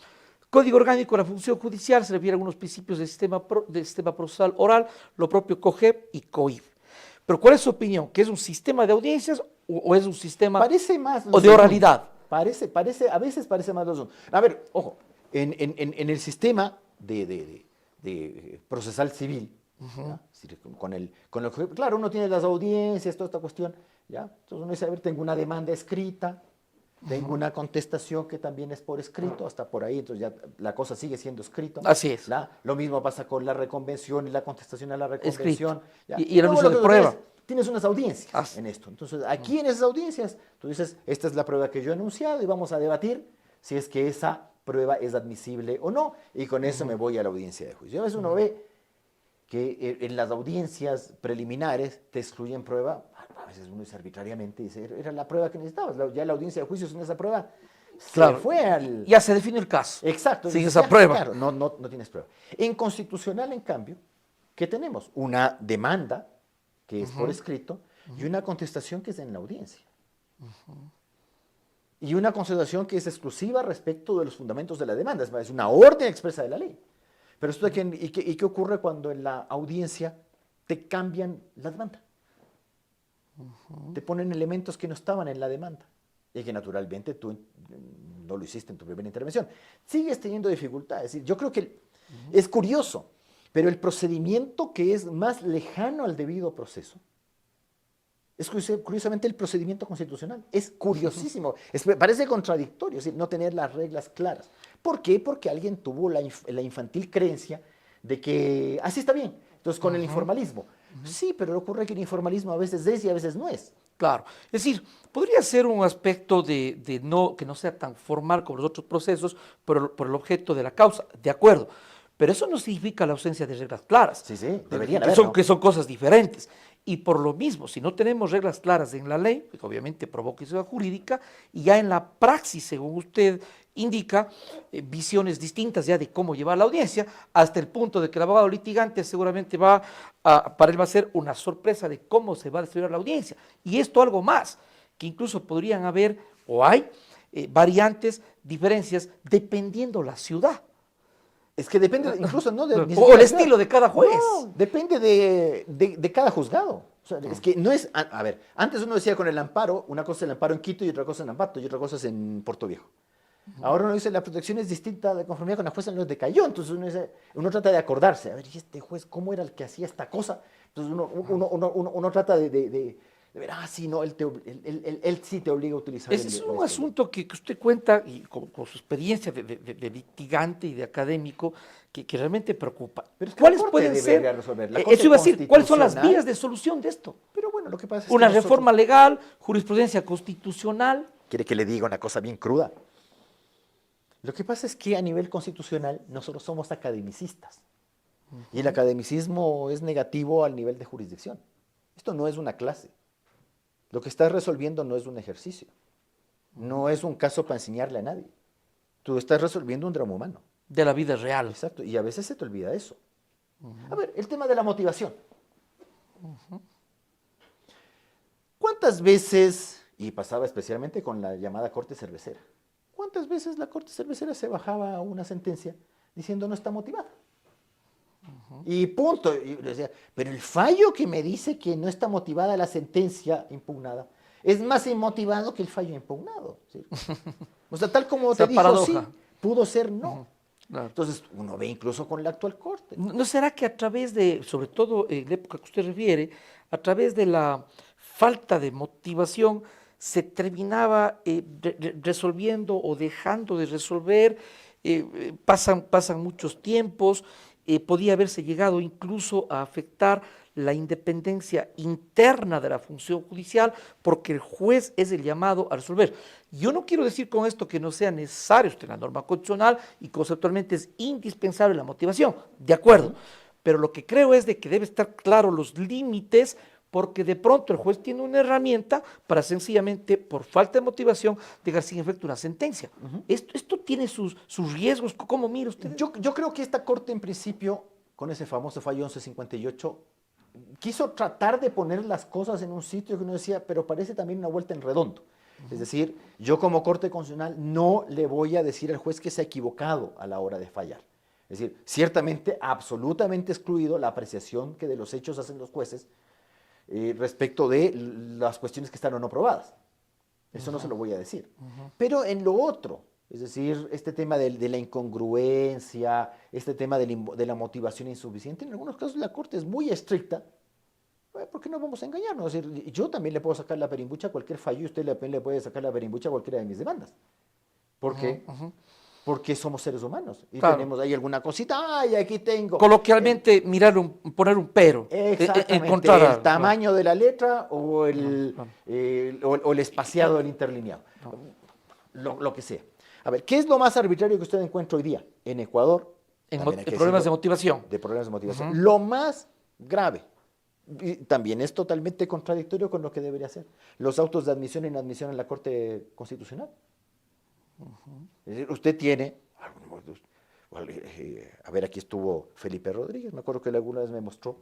Código Orgánico de la Función Judicial se refiere a algunos principios del sistema procesal oral, lo propio COGEB y COIF. Pero ¿cuál es su opinión? ¿Que es un sistema de audiencias o es un sistema Parece más o de oralidad? A veces parece más los dos. A ver, ojo, en el sistema de procesal civil, ¿ya? Es decir, claro, uno tiene las audiencias, toda esta cuestión, ¿ya? Entonces uno dice, a ver, tengo una demanda escrita, tengo una contestación que también es por escrito, hasta por ahí, entonces ya la cosa sigue siendo escrito. Así es. Lo mismo pasa con la reconvención y la contestación a la reconvención. Escrito. Y el luego aviso lo de que prueba. tienes unas audiencias Así. en esto. Entonces, aquí en esas audiencias, tú dices, esta es la prueba que yo he enunciado y vamos a debatir si es que esa prueba es admisible o no, y con eso me voy a la audiencia de juicio. A veces uno ve que en las audiencias preliminares te excluyen prueba, a veces uno dice arbitrariamente, dice, era la prueba que necesitabas, ya la audiencia de juicio sin esa prueba Claro. se fue al... Ya se define el caso. Exacto. Sin Dices, esa prueba. Claro, no tienes prueba. En constitucional, en cambio, ¿qué tenemos? Una demanda, que es por escrito, y una contestación que es en la audiencia. Y una consideración que es exclusiva respecto de los fundamentos de la demanda, es una orden expresa de la ley. Pero esto ¿y qué ocurre cuando en la audiencia te cambian la demanda? Te ponen elementos que no estaban en la demanda y que naturalmente tú no lo hiciste en tu primera intervención. Sigues teniendo dificultades. Es decir, yo creo que es curioso, pero el procedimiento que es más lejano al debido proceso es curiosamente el procedimiento constitucional. Es curiosísimo. Parece contradictorio, es decir, no tener las reglas claras. ¿Por qué? Porque alguien tuvo la infantil creencia de que así está bien. Entonces, con el informalismo. Sí, pero ocurre que el informalismo a veces es y a veces no es. Claro. Es decir, podría ser un aspecto que no sea tan formal como los otros procesos, por el objeto de la causa, de acuerdo. Pero eso no significa la ausencia de reglas claras. Sí, deberían que haber, son, ¿no? que son cosas diferentes. Y por lo mismo, si no tenemos reglas claras en la ley, pues obviamente provoca inseguridad jurídica, y ya en la praxis, según usted indica, visiones distintas ya de cómo llevar la audiencia, hasta el punto de que el abogado litigante seguramente para él va a ser una sorpresa de cómo se va a desarrollar la audiencia. Y esto algo más, que incluso podrían haber, o hay, variantes, diferencias, dependiendo la ciudad. Es que depende incluso, ¿no? O el estilo de cada juez. No, depende de cada juzgado. O sea, es que no es... A ver, antes uno decía con el amparo, una cosa es el amparo en Quito y otra cosa en Ambato y otra cosa es en Puerto Viejo. Ahora uno dice la protección es distinta de conformidad con la jueza en los de Cayó. Entonces uno trata de acordarse. A ver, ¿y este juez cómo era el que hacía esta cosa? Entonces uno trata de ver, sí, no, él sí te obliga a utilizar Ese es un asunto que usted cuenta, y con su experiencia de litigante y de académico, que realmente preocupa. Pero es que ¿Cuáles la Corte pueden debería ser? resolver. La Corte Eso iba a decir, ¿cuáles son las Constitucional. vías de solución de esto? Pero bueno, lo que pasa es Una que nosotros- reforma legal, jurisprudencia constitucional. ¿Quiere que le diga una cosa bien cruda? Lo que pasa es que a nivel constitucional nosotros somos academicistas. Y el academicismo es negativo al nivel de jurisdicción. Esto no es una clase. Lo que estás resolviendo no es un ejercicio. No es un caso para enseñarle a nadie. Tú estás resolviendo un drama humano. De la vida real. Exacto. Y a veces se te olvida eso. A ver, el tema de la motivación. ¿Cuántas veces, y pasaba especialmente con la llamada corte cervecera, cuántas veces la corte cervecera se bajaba a una sentencia diciendo no está motivada? Y punto. Y decía, pero el fallo que me dice que no está motivada la sentencia impugnada es más inmotivado que el fallo impugnado. ¿Sí? O sea, tal como Esa te dijo, paradoja. sí, pudo ser no. Claro. Entonces, uno ve incluso con la actual corte. ¿No será que a través de, sobre todo en la época que usted refiere, a través de la falta de motivación, se terminaba resolviendo o dejando de resolver? Pasan muchos tiempos, podía haberse llegado incluso a afectar la independencia interna de la función judicial, porque el juez es el llamado a resolver. Yo no quiero decir con esto que no sea necesario, usted, la norma constitucional y conceptualmente es indispensable la motivación, de acuerdo, pero lo que creo es de que debe estar claro los límites, porque de pronto el juez tiene una herramienta para sencillamente, por falta de motivación, dejar sin efecto una sentencia. Esto tiene sus riesgos. ¿Cómo mira usted? Yo creo que esta corte en principio, con ese famoso fallo 1158, quiso tratar de poner las cosas en un sitio que uno decía, pero parece también una vuelta en redondo. Es decir, yo como Corte Constitucional no le voy a decir al juez que se ha equivocado a la hora de fallar. Es decir, ciertamente, absolutamente excluido la apreciación que de los hechos hacen los jueces respecto de las cuestiones que están o no probadas. Eso no se lo voy a decir. Pero en lo otro, es decir, este tema de la incongruencia, este tema de la motivación insuficiente, en algunos casos la Corte es muy estricta ¿Por qué no vamos a engañarnos? Es decir, yo también le puedo sacar la perimbucha a cualquier fallo y usted también le puede sacar la perimbucha a cualquiera de mis demandas. ¿Por qué? Porque somos seres humanos y Claro. tenemos ahí alguna cosita, ¡ay, aquí tengo! Coloquialmente, poner un pero. Exactamente, encontrar el algo, tamaño de la letra o el, Claro. o el espaciado del interlineado, lo que sea. A ver, ¿qué es lo más arbitrario que usted encuentra hoy día en Ecuador? También hay que problemas de decirlo, motivación. de problemas de motivación. Lo más grave, y también es totalmente contradictorio con lo que debería ser, los autos de admisión e inadmisión en la Corte Constitucional. Es decir, usted tiene, a ver, aquí estuvo Felipe Rodríguez, me acuerdo que él alguna vez me mostró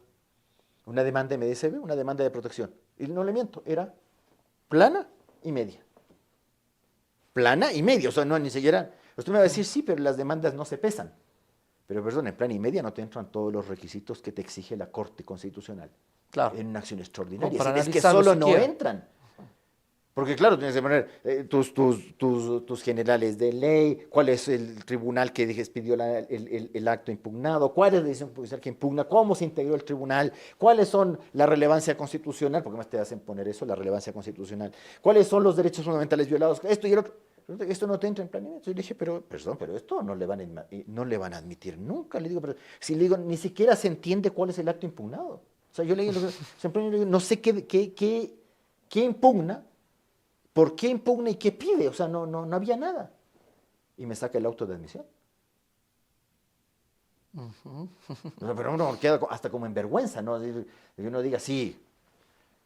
una demanda MDCB, una demanda de protección. Y no le miento, era plana y media. Plana y media, o sea, no, ni siquiera, usted me va a decir, sí, pero las demandas no se pesan. Pero perdón, en plana y media no te entran todos los requisitos que te exige la Corte Constitucional. Claro. En una acción extraordinaria. Para Es que analizarlo solo no siquiera. entran. Porque claro, tienes que poner tus generales de ley, cuál es el tribunal que expidió el acto impugnado, cuál es la decisión judicial que impugna, cómo se integró el tribunal, cuáles son la relevancia constitucional, porque más te hacen poner eso, la relevancia constitucional, cuáles son los derechos fundamentales violados, esto y el otro. Esto no te entra en planeamiento. Yo le dije, perdón, pero esto no le van a admitir nunca. Le digo, pero si le digo, ni siquiera se entiende cuál es el acto impugnado. O sea, yo le digo, no sé qué impugna, por qué impugna y qué pide. O sea, no había nada. Y me saca el auto de admisión. O sea, pero uno queda hasta como en vergüenza, ¿no? Y uno diga, sí,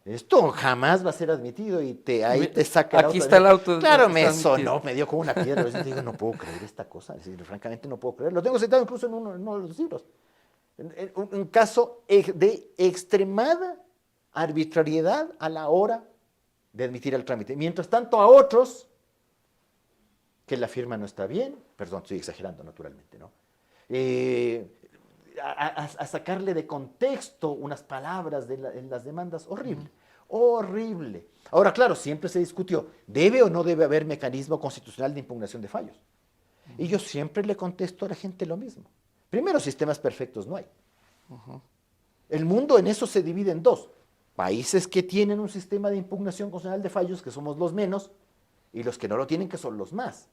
esto jamás va a ser admitido y ahí te saca el auto. Aquí está el auto. Claro, me sonó, me dio como una piedra. A veces digo, no puedo creer esta cosa. Es decir, francamente no puedo creer. Lo tengo citado incluso en uno de los libros. Un caso de extremada arbitrariedad a la hora de admitir el trámite. Mientras tanto, a otros, que la firma no está bien, perdón, estoy exagerando naturalmente, ¿no? A sacarle de contexto unas palabras en las demandas, horrible, horrible. Ahora, claro, siempre se discutió, ¿debe o no debe haber mecanismo constitucional de impugnación de fallos? Y yo siempre le contesto a la gente lo mismo. Primero, sistemas perfectos no hay. El mundo en eso se divide en dos. Países que tienen un sistema de impugnación constitucional de fallos, que somos los menos, y los que no lo tienen, que son los más.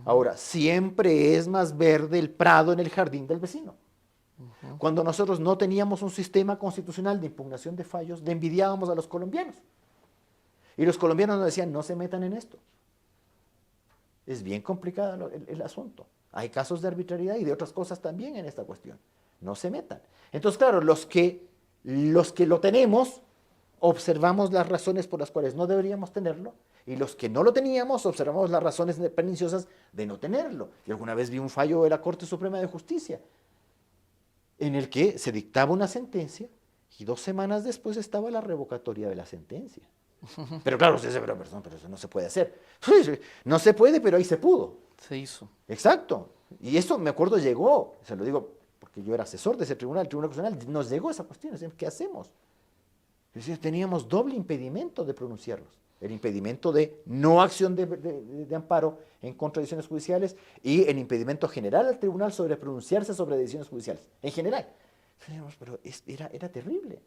Ahora, siempre es más verde el prado en el jardín del vecino. Cuando nosotros no teníamos un sistema constitucional de impugnación de fallos, le envidiábamos a los colombianos. Y los colombianos nos decían, no se metan en esto. Es bien complicado el asunto. Hay casos de arbitrariedad y de otras cosas también en esta cuestión. No se metan. Entonces, claro, los que lo tenemos, observamos las razones por las cuales no deberíamos tenerlo, y los que no lo teníamos, observamos las razones perniciosas de no tenerlo. Y alguna vez vi un fallo de la Corte Suprema de Justicia, en el que se dictaba una sentencia y 2 semanas después estaba la revocatoria de la sentencia. Pero claro, usted dice, pero eso no se puede hacer. No se puede, pero ahí se pudo. Se hizo. Exacto. Y eso, me acuerdo, llegó, se lo digo porque yo era asesor de ese tribunal, el Tribunal Constitucional, nos llegó esa cuestión, ¿qué hacemos? Es decir, teníamos doble impedimento de pronunciarlos. El impedimento de no acción de amparo en contra de decisiones judiciales y el impedimento general al tribunal sobre pronunciarse sobre decisiones judiciales, en general. Pero era terrible.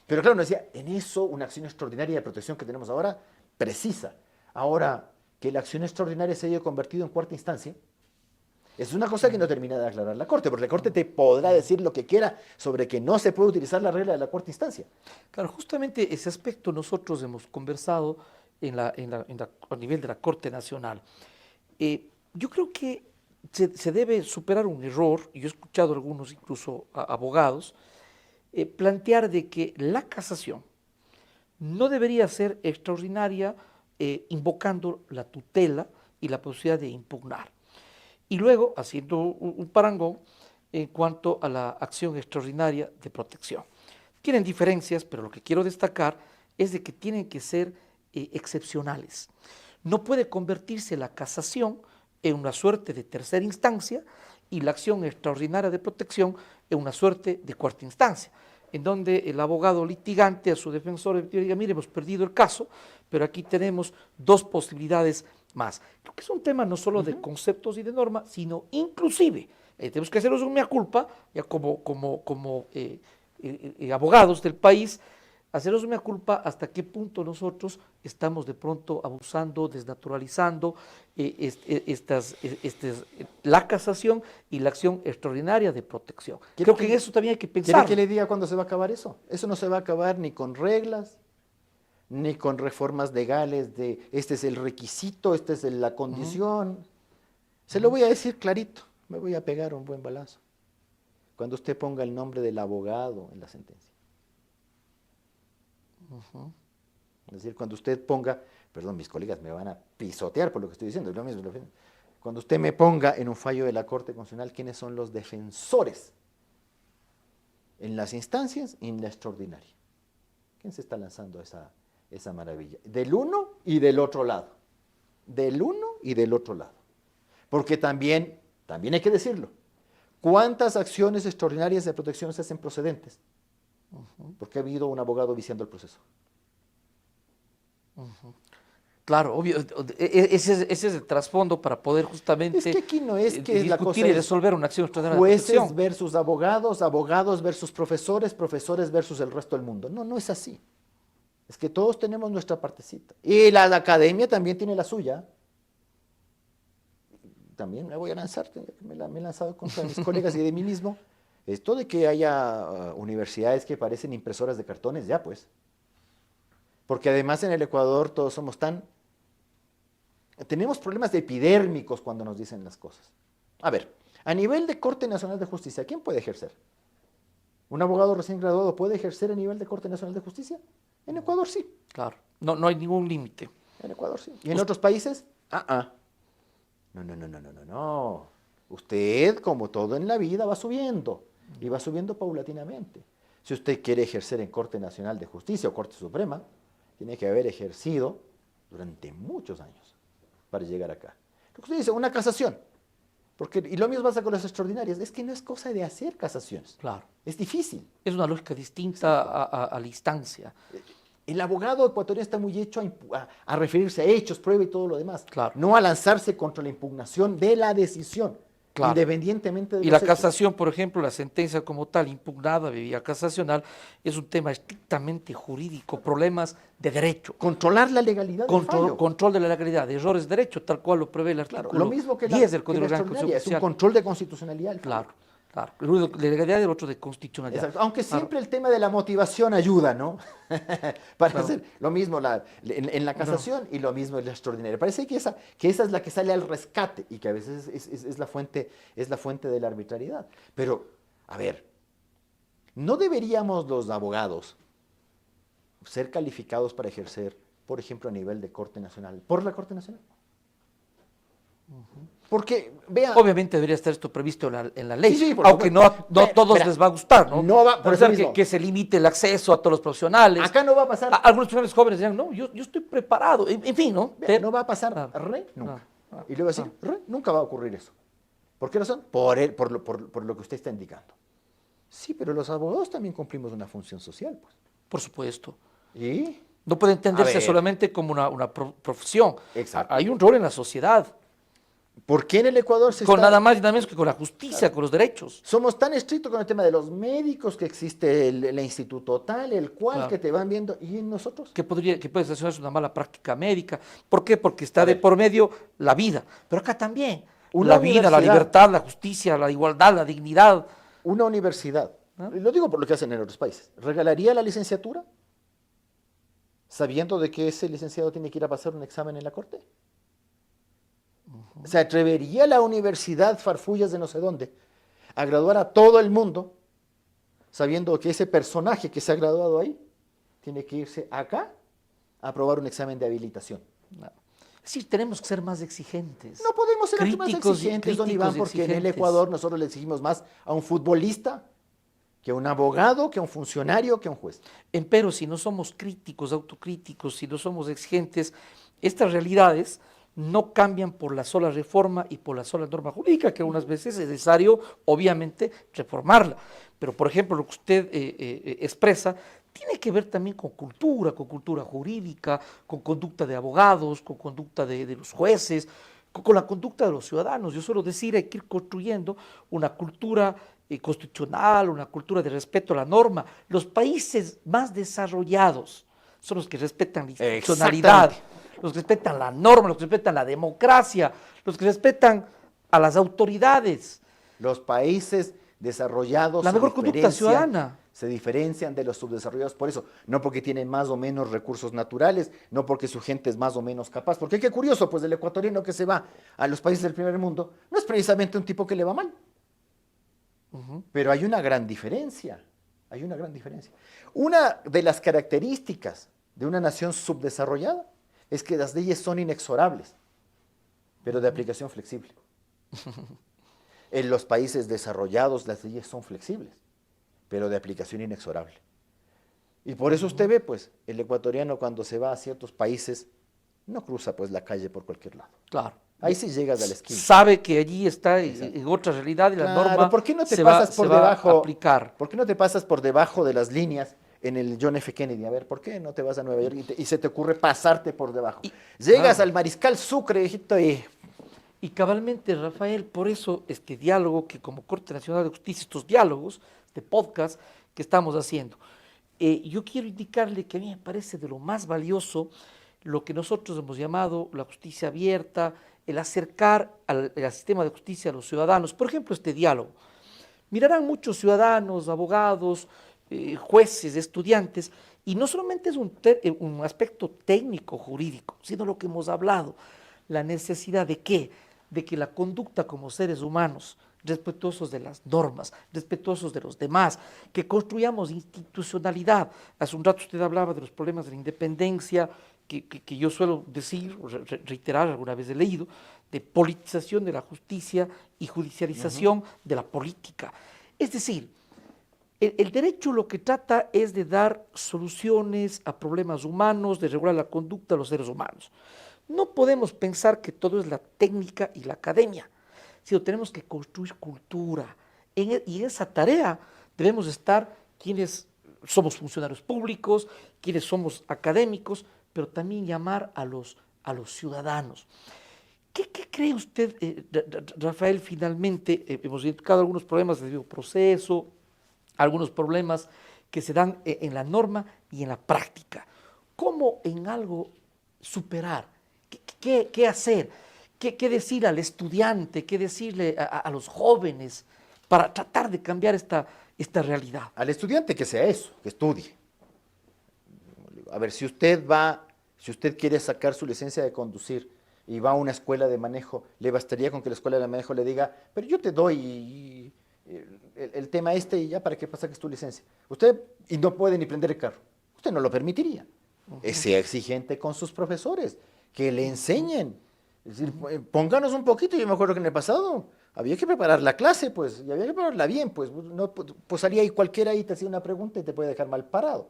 Pero claro, nos decía, en eso una acción extraordinaria de protección que tenemos ahora precisa. Ahora, que la acción extraordinaria se haya convertido en cuarta instancia, es una cosa que no termina de aclarar la Corte, porque la Corte te podrá decir lo que quiera sobre que no se puede utilizar la regla de la cuarta instancia. Claro, justamente ese aspecto nosotros hemos conversado a nivel de la Corte Nacional. Yo creo que se debe superar un error, y yo he escuchado a algunos incluso abogados, plantear de que la casación no debería ser extraordinaria invocando la tutela y la posibilidad de impugnar. Y luego haciendo un parangón en cuanto a la acción extraordinaria de protección. Tienen diferencias, pero lo que quiero destacar es de que tienen que ser excepcionales. No puede convertirse la casación en una suerte de tercera instancia y la acción extraordinaria de protección en una suerte de cuarta instancia, en donde el abogado litigante a su defensor diga, mire, hemos perdido el caso, pero aquí tenemos 2 posibilidades más. Creo que es un tema no solo de conceptos y de normas, sino inclusive, tenemos que hacer uso de mea culpa, ya como abogados del país, hacernos una culpa hasta qué punto nosotros estamos de pronto abusando, desnaturalizando la casación y la acción extraordinaria de protección. Creo que en eso también hay que ¿Quiere pensar. que le diga cuándo se va a acabar eso? Eso no se va a acabar ni con reglas, ni con reformas legales de este es el requisito, esta es la condición. Se lo voy a decir clarito, me voy a pegar un buen balazo. Cuando usted ponga el nombre del abogado en la sentencia. Es decir, cuando usted ponga, perdón, mis colegas me van a pisotear por lo que estoy diciendo, es lo mismo. Cuando usted me ponga en un fallo de la Corte Constitucional quiénes son los defensores en las instancias y en la extraordinaria. ¿Quién se está lanzando a esa maravilla? Del uno y del otro lado. Del uno y del otro lado. Porque también hay que decirlo, ¿cuántas acciones extraordinarias de protección se hacen procedentes? Porque ha habido un abogado viciando el proceso. Claro, obvio, ese es el trasfondo para poder justamente Es que aquí no es que la cosa discutir y es resolver una acción extraordinaria de jueces protección. versus abogados, abogados versus profesores, profesores versus el resto del mundo. No, no es así. Es que todos tenemos nuestra partecita. Y la academia también tiene la suya. También me voy a lanzar, me he lanzado contra mis colegas y de mí mismo. Esto de que haya universidades que parecen impresoras de cartones, ya pues. Porque además en el Ecuador todos somos tenemos problemas epidérmicos cuando nos dicen las cosas. A ver, a nivel de Corte Nacional de Justicia, ¿quién puede ejercer? ¿Un abogado recién graduado puede ejercer a nivel de Corte Nacional de Justicia? En Ecuador sí. Claro, no hay ningún límite. En Ecuador sí. ¿Y en otros países? No. Usted, como todo en la vida, va subiendo. Y va subiendo paulatinamente. Si usted quiere ejercer en Corte Nacional de Justicia o Corte Suprema, tiene que haber ejercido durante muchos años para llegar acá. Lo que usted dice, una casación. Y lo mismo pasa con las extraordinarias. Es que no es cosa de hacer casaciones. Claro. Es difícil. Es una lógica distinta a la instancia. El abogado ecuatoriano está muy hecho a referirse a hechos, prueba y todo lo demás. Claro. No a lanzarse contra la impugnación de la decisión. Claro. Independientemente de Y los la hechos. casación, por ejemplo, la sentencia como tal, impugnada, vía casacional, es un tema estrictamente jurídico, problemas de derecho. Controlar la legalidad del fallo. Control de la legalidad, de errores de derecho, tal cual lo prevé el Claro, artículo lo mismo que 10 del que Código la Orgánico extraordinaria, es un Judicial. control de constitucionalidad del fallo. Claro. Uno de legalidad y el otro de constitucionalidad. Exacto. Aunque Claro. siempre el tema de la motivación ayuda, ¿no? Para Claro. hacer lo mismo en la casación y lo mismo en la extraordinaria. Parece que esa es la que sale al rescate y que a veces es la fuente de la arbitrariedad. Pero, a ver, ¿no deberíamos los abogados ser calificados para ejercer, por ejemplo, a nivel de Corte Nacional, por la Corte Nacional? Porque, vea... Obviamente debería estar esto previsto en la ley, Sí, por aunque supuesto. no a todos Verá, les va a gustar, ¿no? no va- por eso Pensar mismo. que se limite el acceso a todos los profesionales. Acá no va a pasar... Algunos profesionales jóvenes dirán, no, yo estoy preparado, en fin, ¿no? Vea, no va a pasar Claro. nunca. Ah, Y le voy a decir, nunca va a ocurrir eso. ¿Por qué razón? Por lo que usted está indicando. Sí, pero los abogados también cumplimos una función social, pues. Por supuesto. ¿Y? No puede A entenderse ver. solamente como una profesión. Exacto. Hay un rol en la sociedad, ¿Por qué en el Ecuador se con está... nada más y nada menos que con la justicia, con los derechos. Somos tan estrictos con el tema de los médicos que existe el instituto tal, el cual, Claro. que te van viendo, ¿y en nosotros? Que puede sancionarse una mala práctica médica. ¿Por qué? Porque está A de ver. por medio la vida. Pero acá también. Una La vida, la universidad. libertad, la justicia, la igualdad, la dignidad. Una universidad, ¿Ah? y lo digo por lo que hacen en otros países, ¿regalaría la licenciatura sabiendo de que ese licenciado tiene que ir a pasar un examen en la corte? ¿Se atrevería la universidad Farfullas de no sé dónde a graduar a todo el mundo sabiendo que ese personaje que se ha graduado ahí tiene que irse acá a aprobar un examen de habilitación? No. Es decir, tenemos que ser más exigentes. No podemos ser más Críticos y- exigentes, don críticos Iván, y porque en el exigentes. Ecuador nosotros le exigimos más a un futbolista que a un abogado, que a un funcionario, que a un juez. Empero, si no somos críticos, autocríticos, si no somos exigentes, estas realidades no cambian por la sola reforma y por la sola norma jurídica, que algunas veces es necesario, obviamente, reformarla. Pero, por ejemplo, lo que usted expresa tiene que ver también con cultura jurídica, con conducta de abogados, con conducta de los jueces, con la conducta de los ciudadanos. Yo suelo decir, hay que ir construyendo una cultura constitucional, una cultura de respeto a la norma. Los países más desarrollados son los que respetan la institucionalidad, los que respetan la norma, los que respetan la democracia, los que respetan a las autoridades. Los países desarrollados La mejor conducta ciudadana. se diferencian de los subdesarrollados por eso, no porque tienen más o menos recursos naturales, no porque su gente es más o menos capaz, porque qué curioso, pues el ecuatoriano que se va a los países del primer mundo no es precisamente un tipo que le va mal, pero hay una gran diferencia, hay una gran diferencia. Una de las características de una nación subdesarrollada es que las leyes son inexorables, pero de aplicación flexible. En los países desarrollados las leyes son flexibles, pero de aplicación inexorable. Y por eso usted ve, pues, el ecuatoriano cuando se va a ciertos países no cruza pues la calle por cualquier lado. Claro. Ahí sí llegas a la esquina. Sabe que allí está en otra realidad y la Claro, norma ¿por qué no te se pasas va, por se va debajo? a aplicar. ¿Por qué no te pasas por debajo de las líneas en el John F. Kennedy? A ver, ¿por qué no te vas a Nueva York y se te ocurre pasarte por debajo? Llegas al Mariscal Sucre, hijito, Y cabalmente, Rafael, por eso este diálogo que como Corte Nacional de Justicia, estos diálogos, este podcast que estamos haciendo, yo quiero indicarle que a mí me parece de lo más valioso lo que nosotros hemos llamado la justicia abierta, el acercar al sistema de justicia a los ciudadanos. Por ejemplo, este diálogo. Mirarán muchos ciudadanos, abogados, jueces, estudiantes, y no solamente es un aspecto técnico, jurídico, sino lo que hemos hablado, la necesidad de ¿qué? De que la conducta como seres humanos, respetuosos de las normas, respetuosos de los demás, que construyamos institucionalidad. Hace un rato usted hablaba de los problemas de la independencia, que yo suelo decir, reiterar, alguna vez he leído, de politización de la justicia y judicialización de la política. Es decir, el derecho lo que trata es de dar soluciones a problemas humanos, de regular la conducta de los seres humanos. No podemos pensar que todo es la técnica y la academia, sino tenemos que construir cultura. Y en esa tarea debemos estar quienes somos funcionarios públicos, quienes somos académicos, pero también llamar a los ciudadanos. ¿Qué cree usted, Rafael, finalmente? Hemos identificado algunos problemas de debido proceso, algunos problemas que se dan en la norma y en la práctica. ¿Cómo en algo superar? ¿Qué hacer? ¿Qué decir al estudiante? ¿Qué decirle a los jóvenes para tratar de cambiar esta realidad? al estudiante que sea eso, que estudie. A ver, si usted quiere sacar su licencia de conducir y va a una escuela de manejo, le bastaría con que la escuela de manejo le diga, pero yo te doy el tema y ya para que saques tu licencia. Usted y no puede ni prender el carro. Usted no lo permitiría. Sea exigente con sus profesores, que le enseñen. Es decir, pónganos un poquito. Yo me acuerdo que en el pasado había que preparar la clase, pues, y había que prepararla bien, pues, no, pues salía ahí cualquiera y te hacía una pregunta y te puede dejar mal parado.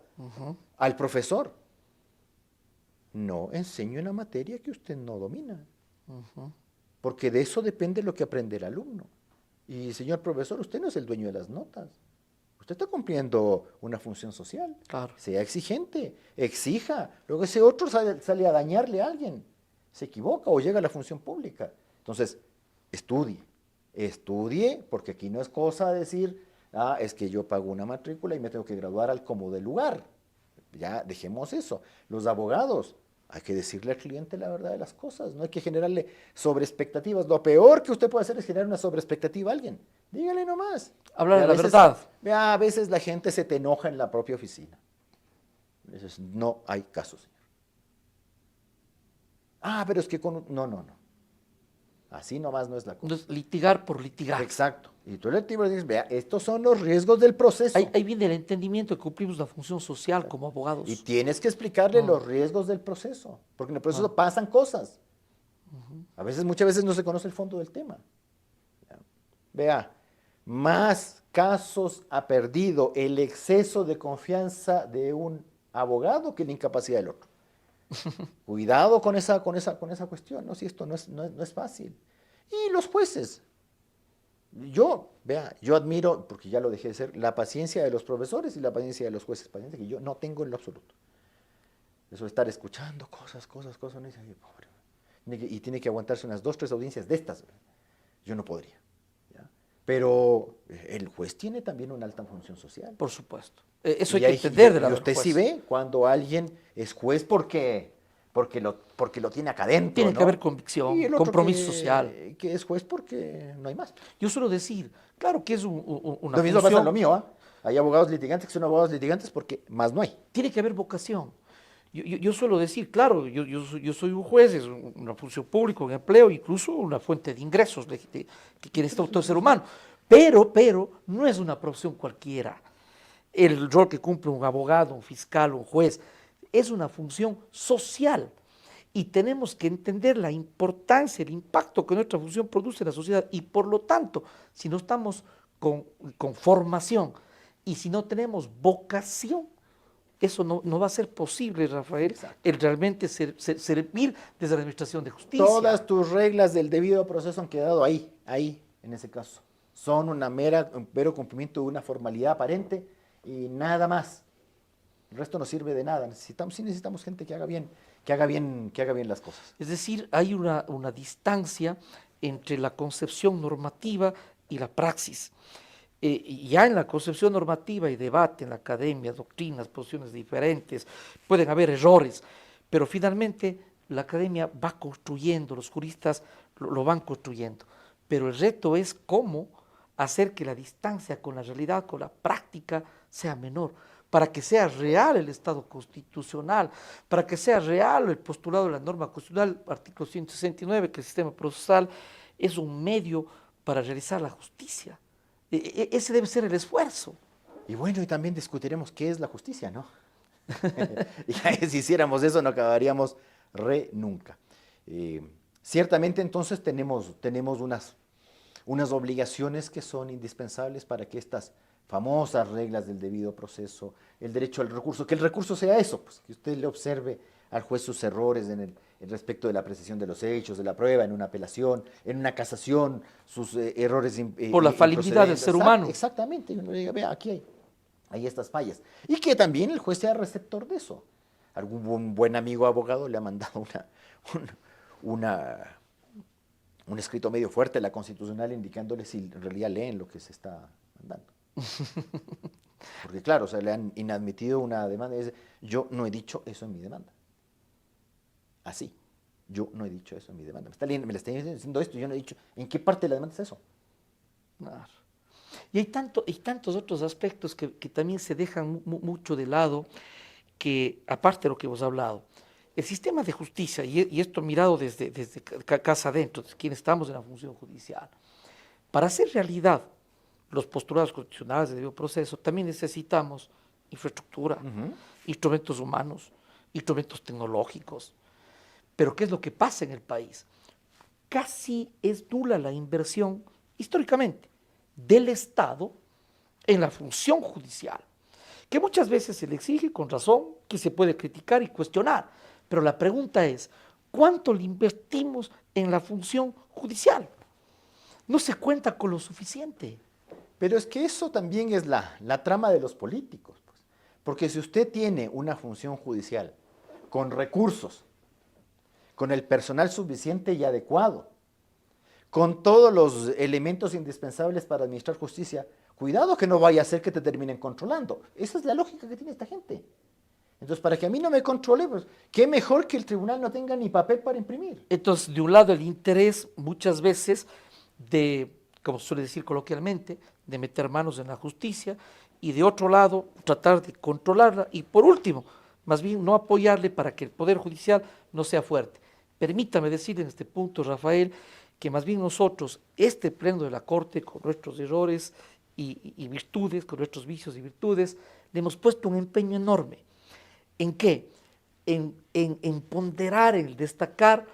Al profesor, no enseñe una materia que usted no domina, porque de eso depende lo que aprende el alumno. Y señor profesor, usted no es el dueño de las notas. Usted está cumpliendo una función social. Claro. Sea exigente, exija. Luego ese otro sale a dañarle a alguien. Se equivoca o llega a la función pública. Entonces, estudie, porque aquí no es cosa de decir, es que yo pago una matrícula y me tengo que graduar al como del lugar. Ya, dejemos eso. Los abogados, hay que decirle al cliente la verdad de las cosas, no hay que generarle sobreexpectativas. Lo peor que usted puede hacer es generar una sobreexpectativa a alguien. Dígale nomás. Hablar de la verdad. A veces la gente se te enoja en la propia oficina. Dices, no hay caso, señor. Pero es que no. Así nomás no es la cosa. Entonces, litigar por litigar. Exacto. Y tú le dices, vea, estos son los riesgos del proceso. Ahí viene el entendimiento que cumplimos la función social como abogados. Y tienes que explicarle los riesgos del proceso, porque en el proceso pasan cosas. Muchas veces no se conoce el fondo del tema. Vea, más casos ha perdido el exceso de confianza de un abogado que la incapacidad del otro. Cuidado con esa cuestión, ¿no? Si esto no es fácil. Y los jueces. Yo admiro, porque ya lo dejé de ser, la paciencia de los profesores y la paciencia de los jueces, paciencia que yo no tengo en lo absoluto. Eso de estar escuchando cosas, no dice, pobre. Y tiene que aguantarse unas 2, 3 audiencias de estas. Yo no podría. ¿Ya? Pero el juez tiene también una alta función social. Por supuesto. Eso hay Y que ahí- entender de la y usted juez. sí ve cuando alguien es juez porque lo tiene acá adentro, Tiene ¿no? que haber convicción, Y el otro compromiso social. que es juez porque no hay más. Yo suelo decir, claro que es una Lo mismo pasa en función, lo mío, ¿ah? Hay abogados litigantes que son abogados litigantes porque más no hay. tiene que haber vocación. Yo suelo decir, claro, yo soy un juez, es una función pública, un empleo, incluso una fuente de ingresos que quiere todo ser humano. Pero no es una profesión cualquiera. El rol que cumple un abogado, un fiscal, un juez, es una función social. Y tenemos que entender la importancia, el impacto que nuestra función produce en la sociedad. Y por lo tanto, si no estamos con formación y si no tenemos vocación, eso no va a ser posible, Rafael, Exacto. el realmente servir desde la administración de justicia. Todas tus reglas del debido proceso han quedado ahí, en ese caso. Son un mero cumplimiento de una formalidad aparente y nada más. El resto no sirve de nada. Sí necesitamos gente que haga bien las cosas. Es decir, hay una distancia entre la concepción normativa y la praxis. Y ya en la concepción normativa y debate en la academia, doctrinas, posiciones diferentes, pueden haber errores, pero finalmente la academia va construyendo, los juristas lo van construyendo, pero el reto es cómo hacer que la distancia con la realidad, con la práctica, sea menor, para que sea real el Estado constitucional, para que sea real el postulado de la norma constitucional, artículo 169, que el sistema procesal es un medio para realizar la justicia. Ese debe ser el esfuerzo. Y bueno, y también discutiremos qué es la justicia, ¿no? Y si hiciéramos eso no acabaríamos nunca. Ciertamente entonces tenemos unas obligaciones que son indispensables para que estas famosas reglas del debido proceso, el derecho al recurso, que el recurso sea eso, pues, que usted le observe al juez sus errores en respecto de la apreciación de los hechos, de la prueba, en una apelación, en una casación, sus errores Por la falibilidad del ser humano. Exactamente, y uno diga, vea, aquí hay estas fallas. Y que también el juez sea receptor de eso. Algún buen amigo abogado le ha mandado un escrito medio fuerte a la Constitucional indicándole si en realidad leen lo que se está mandando. Porque claro, o sea, le han inadmitido una demanda y dice, yo no he dicho eso en mi demanda. Así, yo no he dicho eso en mi demanda. Me le está diciendo esto, yo no he dicho, ¿en qué parte de la demanda es eso? Claro. Y hay tantos otros aspectos que también se dejan mucho de lado, que aparte de lo que hemos hablado, el sistema de justicia, y esto mirado desde casa adentro, desde quienes estamos en la función judicial, para hacer realidad los postulados constitucionales de debido proceso, también necesitamos infraestructura, instrumentos humanos, instrumentos tecnológicos. Pero ¿qué es lo que pasa en el país? Casi es nula la inversión, históricamente, del Estado en la función judicial, que muchas veces se le exige con razón, que se puede criticar y cuestionar, pero la pregunta es, ¿cuánto le invertimos en la función judicial? No se cuenta con lo suficiente. Pero es que eso también es la trama de los políticos, pues. Porque si usted tiene una función judicial con recursos, con el personal suficiente y adecuado, con todos los elementos indispensables para administrar justicia, cuidado que no vaya a ser que te terminen controlando. Esa es la lógica que tiene esta gente. Entonces, para que a mí no me controle, pues, qué mejor que el tribunal no tenga ni papel para imprimir. Entonces, de un lado el interés muchas veces de, como se suele decir coloquialmente, de meter manos en la justicia, y de otro lado tratar de controlarla, y por último, más bien no apoyarle para que el Poder Judicial no sea fuerte. Permítame decir en este punto, Rafael, que más bien nosotros, este pleno de la Corte, con nuestros errores y virtudes, con nuestros vicios y virtudes, le hemos puesto un empeño enorme. ¿En qué? En ponderar, en destacar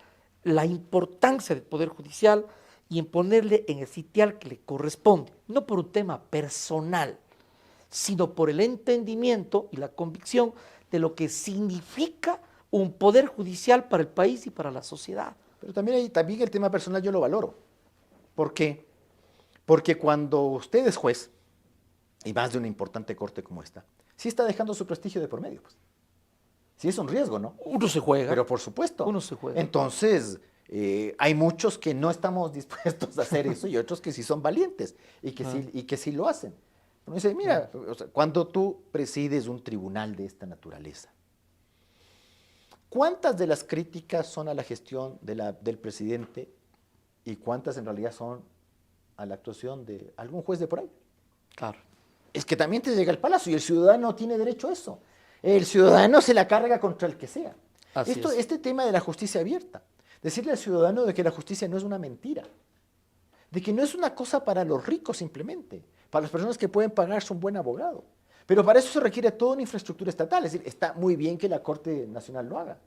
la importancia del Poder Judicial y en ponerle en el sitial que le corresponde, no por un tema personal, sino por el entendimiento y la convicción de lo que significa un Poder Judicial para el país y para la sociedad. Pero también el tema personal yo lo valoro. ¿Por qué? Porque cuando usted es juez, y más de una importante corte como esta, sí está dejando su prestigio de por medio, pues. Sí es un riesgo, ¿no? Uno se juega. Pero por supuesto. Uno se juega. Entonces, Hay muchos que no estamos dispuestos a hacer eso y otros que sí son valientes y que sí lo hacen. Uno dice, mira, o sea, cuando tú presides un tribunal de esta naturaleza, ¿cuántas de las críticas son a la gestión del presidente y cuántas en realidad son a la actuación de algún juez de por ahí? Claro. Es que también te llega al palacio y el ciudadano tiene derecho a eso. El ciudadano se la carga contra el que sea. Así es. Este tema de la justicia abierta, decirle al ciudadano de que la justicia no es una mentira, de que no es una cosa para los ricos simplemente, para las personas que pueden pagarse un buen abogado. Pero para eso se requiere toda una infraestructura estatal, es decir, está muy bien que la Corte Nacional lo haga,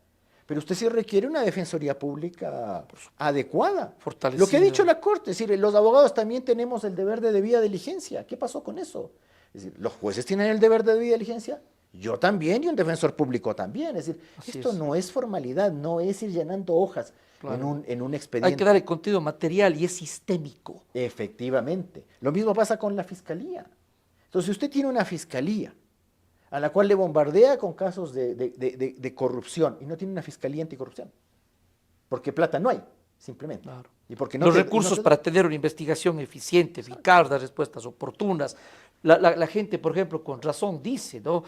pero usted sí requiere una defensoría pública adecuada. Fortalecida. Lo que ha dicho la Corte, es decir, los abogados también tenemos el deber de debida diligencia. ¿Qué pasó con eso? Es decir, los jueces tienen el deber de debida diligencia, yo también y un defensor público también. Es decir, Así esto es. no es formalidad, no es ir llenando hojas Claro. en un expediente. Hay que darle contenido material y es sistémico. Efectivamente. Lo mismo pasa con la fiscalía. Entonces, si usted tiene una fiscalía a la cual le bombardea con casos de corrupción y no tiene una fiscalía anticorrupción, porque plata no hay, simplemente. Claro. Y porque Los te- recursos no te- para tener una investigación eficiente, eficaz, dar respuestas oportunas. La gente, por ejemplo, con razón dice, ¿no?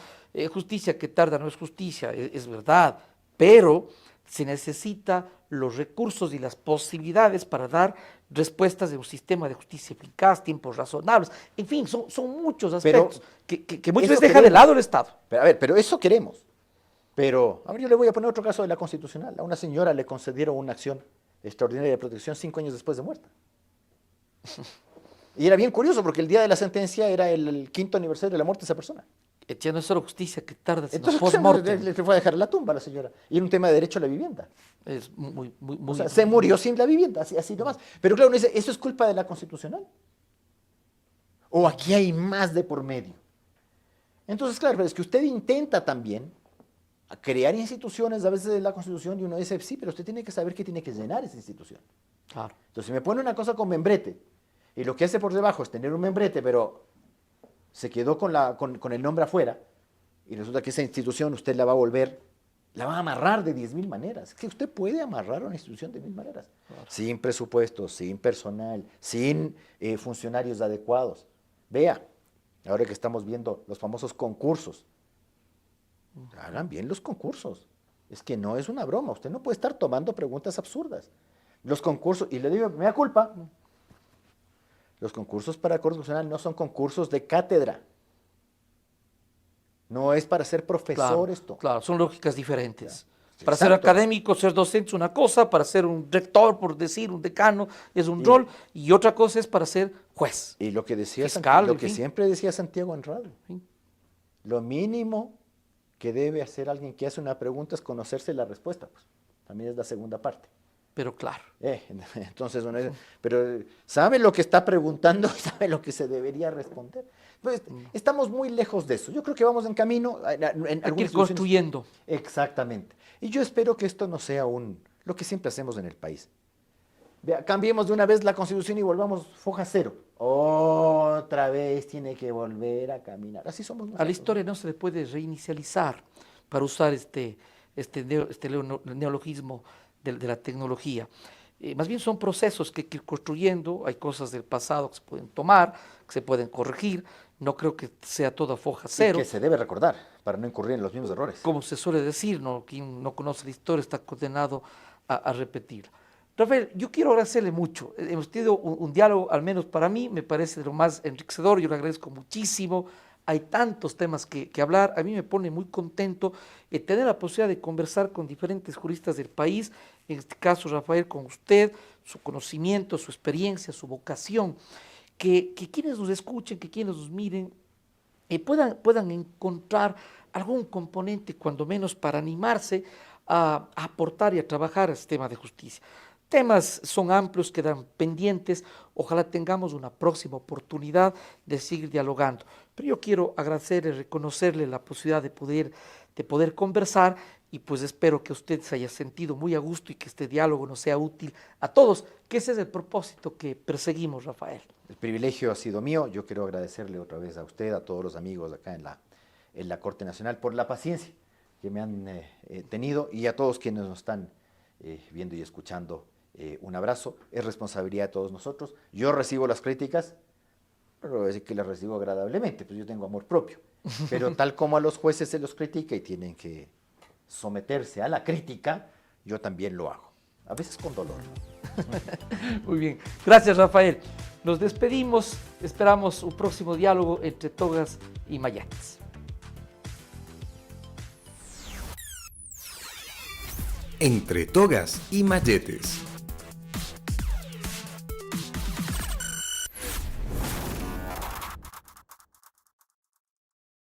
Justicia que tarda no es justicia, es verdad, pero se necesita los recursos y las posibilidades para dar respuestas de un sistema de justicia eficaz, tiempos razonables, en fin, son muchos Pero aspectos que muchas eso veces deja de queremos. lado el Estado. Pero, a ver, pero eso queremos. Pero, a ver, yo le voy a poner otro caso de la Constitucional. A una señora le concedieron una acción extraordinaria de protección 5 años después de muerta. Y era bien curioso porque el día de la sentencia era el 5º aniversario de la muerte de esa persona. Ya no es solo justicia que tarda, sino Entonces, post-mortem. le fue a dejar en la tumba a la señora. Y era un tema de derecho a la vivienda. Es muy, muy, O muy. sea, se murió sin la vivienda, así nomás. Pero claro, uno dice, ¿eso es culpa de la Constitucional? ¿O aquí hay más de por medio? Entonces, claro, pero es que usted intenta también a crear instituciones a veces de la Constitución y uno dice, sí, pero usted tiene que saber que tiene que llenar esa institución. Claro. Entonces, si me pone una cosa con membrete y lo que hace por debajo es tener un membrete, pero se quedó con el nombre afuera y resulta que esa institución usted la va a volver, la va a amarrar de 10.000 maneras. Es que usted puede amarrar una institución de 10.000 maneras. Claro. Sin presupuesto, sin personal, sin funcionarios adecuados. Vea, ahora que estamos viendo los famosos concursos, hagan bien los concursos. Es que no es una broma, usted no puede estar tomando preguntas absurdas. Los concursos, y le digo, me da culpa, los concursos para constitucional no son concursos de cátedra. No es para ser profesor Claro, esto. claro, son lógicas diferentes. Ya. Para ser Exacto. académico, ser docente es una cosa, para ser un rector, por decir, un decano, es un rol, y otra cosa es para ser juez. Y lo que decía Fiscal, lo en que fin. siempre decía Santiago Andrade, Sí. lo mínimo que debe hacer alguien que hace una pregunta es conocerse la respuesta. Pues. También es la segunda parte. Pero claro, Entonces, bueno, pero sabe lo que está preguntando y sabe lo que se debería responder. Pues, estamos muy lejos de eso. Yo creo que vamos en camino. hay que algunas ir instituciones- construyendo. Exactamente. Y yo espero que esto no sea lo que siempre hacemos en el país. Vea, cambiemos de una vez la Constitución y volvamos foja cero. Otra vez tiene que volver a caminar. Así somos nosotros. A la historia no se le puede reinicializar, para usar este neologismo de la tecnología. Más bien son procesos que hay que ir construyendo, hay cosas del pasado que se pueden tomar, que se pueden corregir, no creo que sea toda foja cero. Y que se debe recordar para no incurrir en los mismos errores. Como se suele decir, ¿no? Quien no conoce la historia está condenado a repetirla. Rafael, yo quiero agradecerle mucho. Hemos tenido un diálogo, al menos para mí, me parece de lo más enriquecedor. Yo le agradezco muchísimo. Hay tantos temas que hablar. A mí me pone muy contento tener la posibilidad de conversar con diferentes juristas del país. En este caso, Rafael, con usted, su conocimiento, su experiencia, su vocación. Que quienes nos escuchen, que quienes nos miren, puedan encontrar algún componente, cuando menos, para animarse a aportar y a trabajar al sistema de justicia. Temas son amplios, quedan pendientes, ojalá tengamos una próxima oportunidad de seguir dialogando. Pero yo quiero agradecerle, reconocerle la posibilidad de poder conversar y pues espero que usted se haya sentido muy a gusto y que este diálogo nos sea útil a todos, que ese es el propósito que perseguimos, Rafael. El privilegio ha sido mío. Yo quiero agradecerle otra vez a usted, a todos los amigos acá en la Corte Nacional por la paciencia que me han tenido y a todos quienes nos están viendo y escuchando un abrazo, es responsabilidad de todos nosotros. Yo recibo las críticas, pero voy a decir que las recibo agradablemente, pues yo tengo amor propio. Pero tal como a los jueces se los critica y tienen que someterse a la crítica, yo también lo hago, a veces con dolor. Muy bien, gracias Rafael. Nos despedimos, esperamos un próximo diálogo entre togas y mayates. Entre togas y mayetes.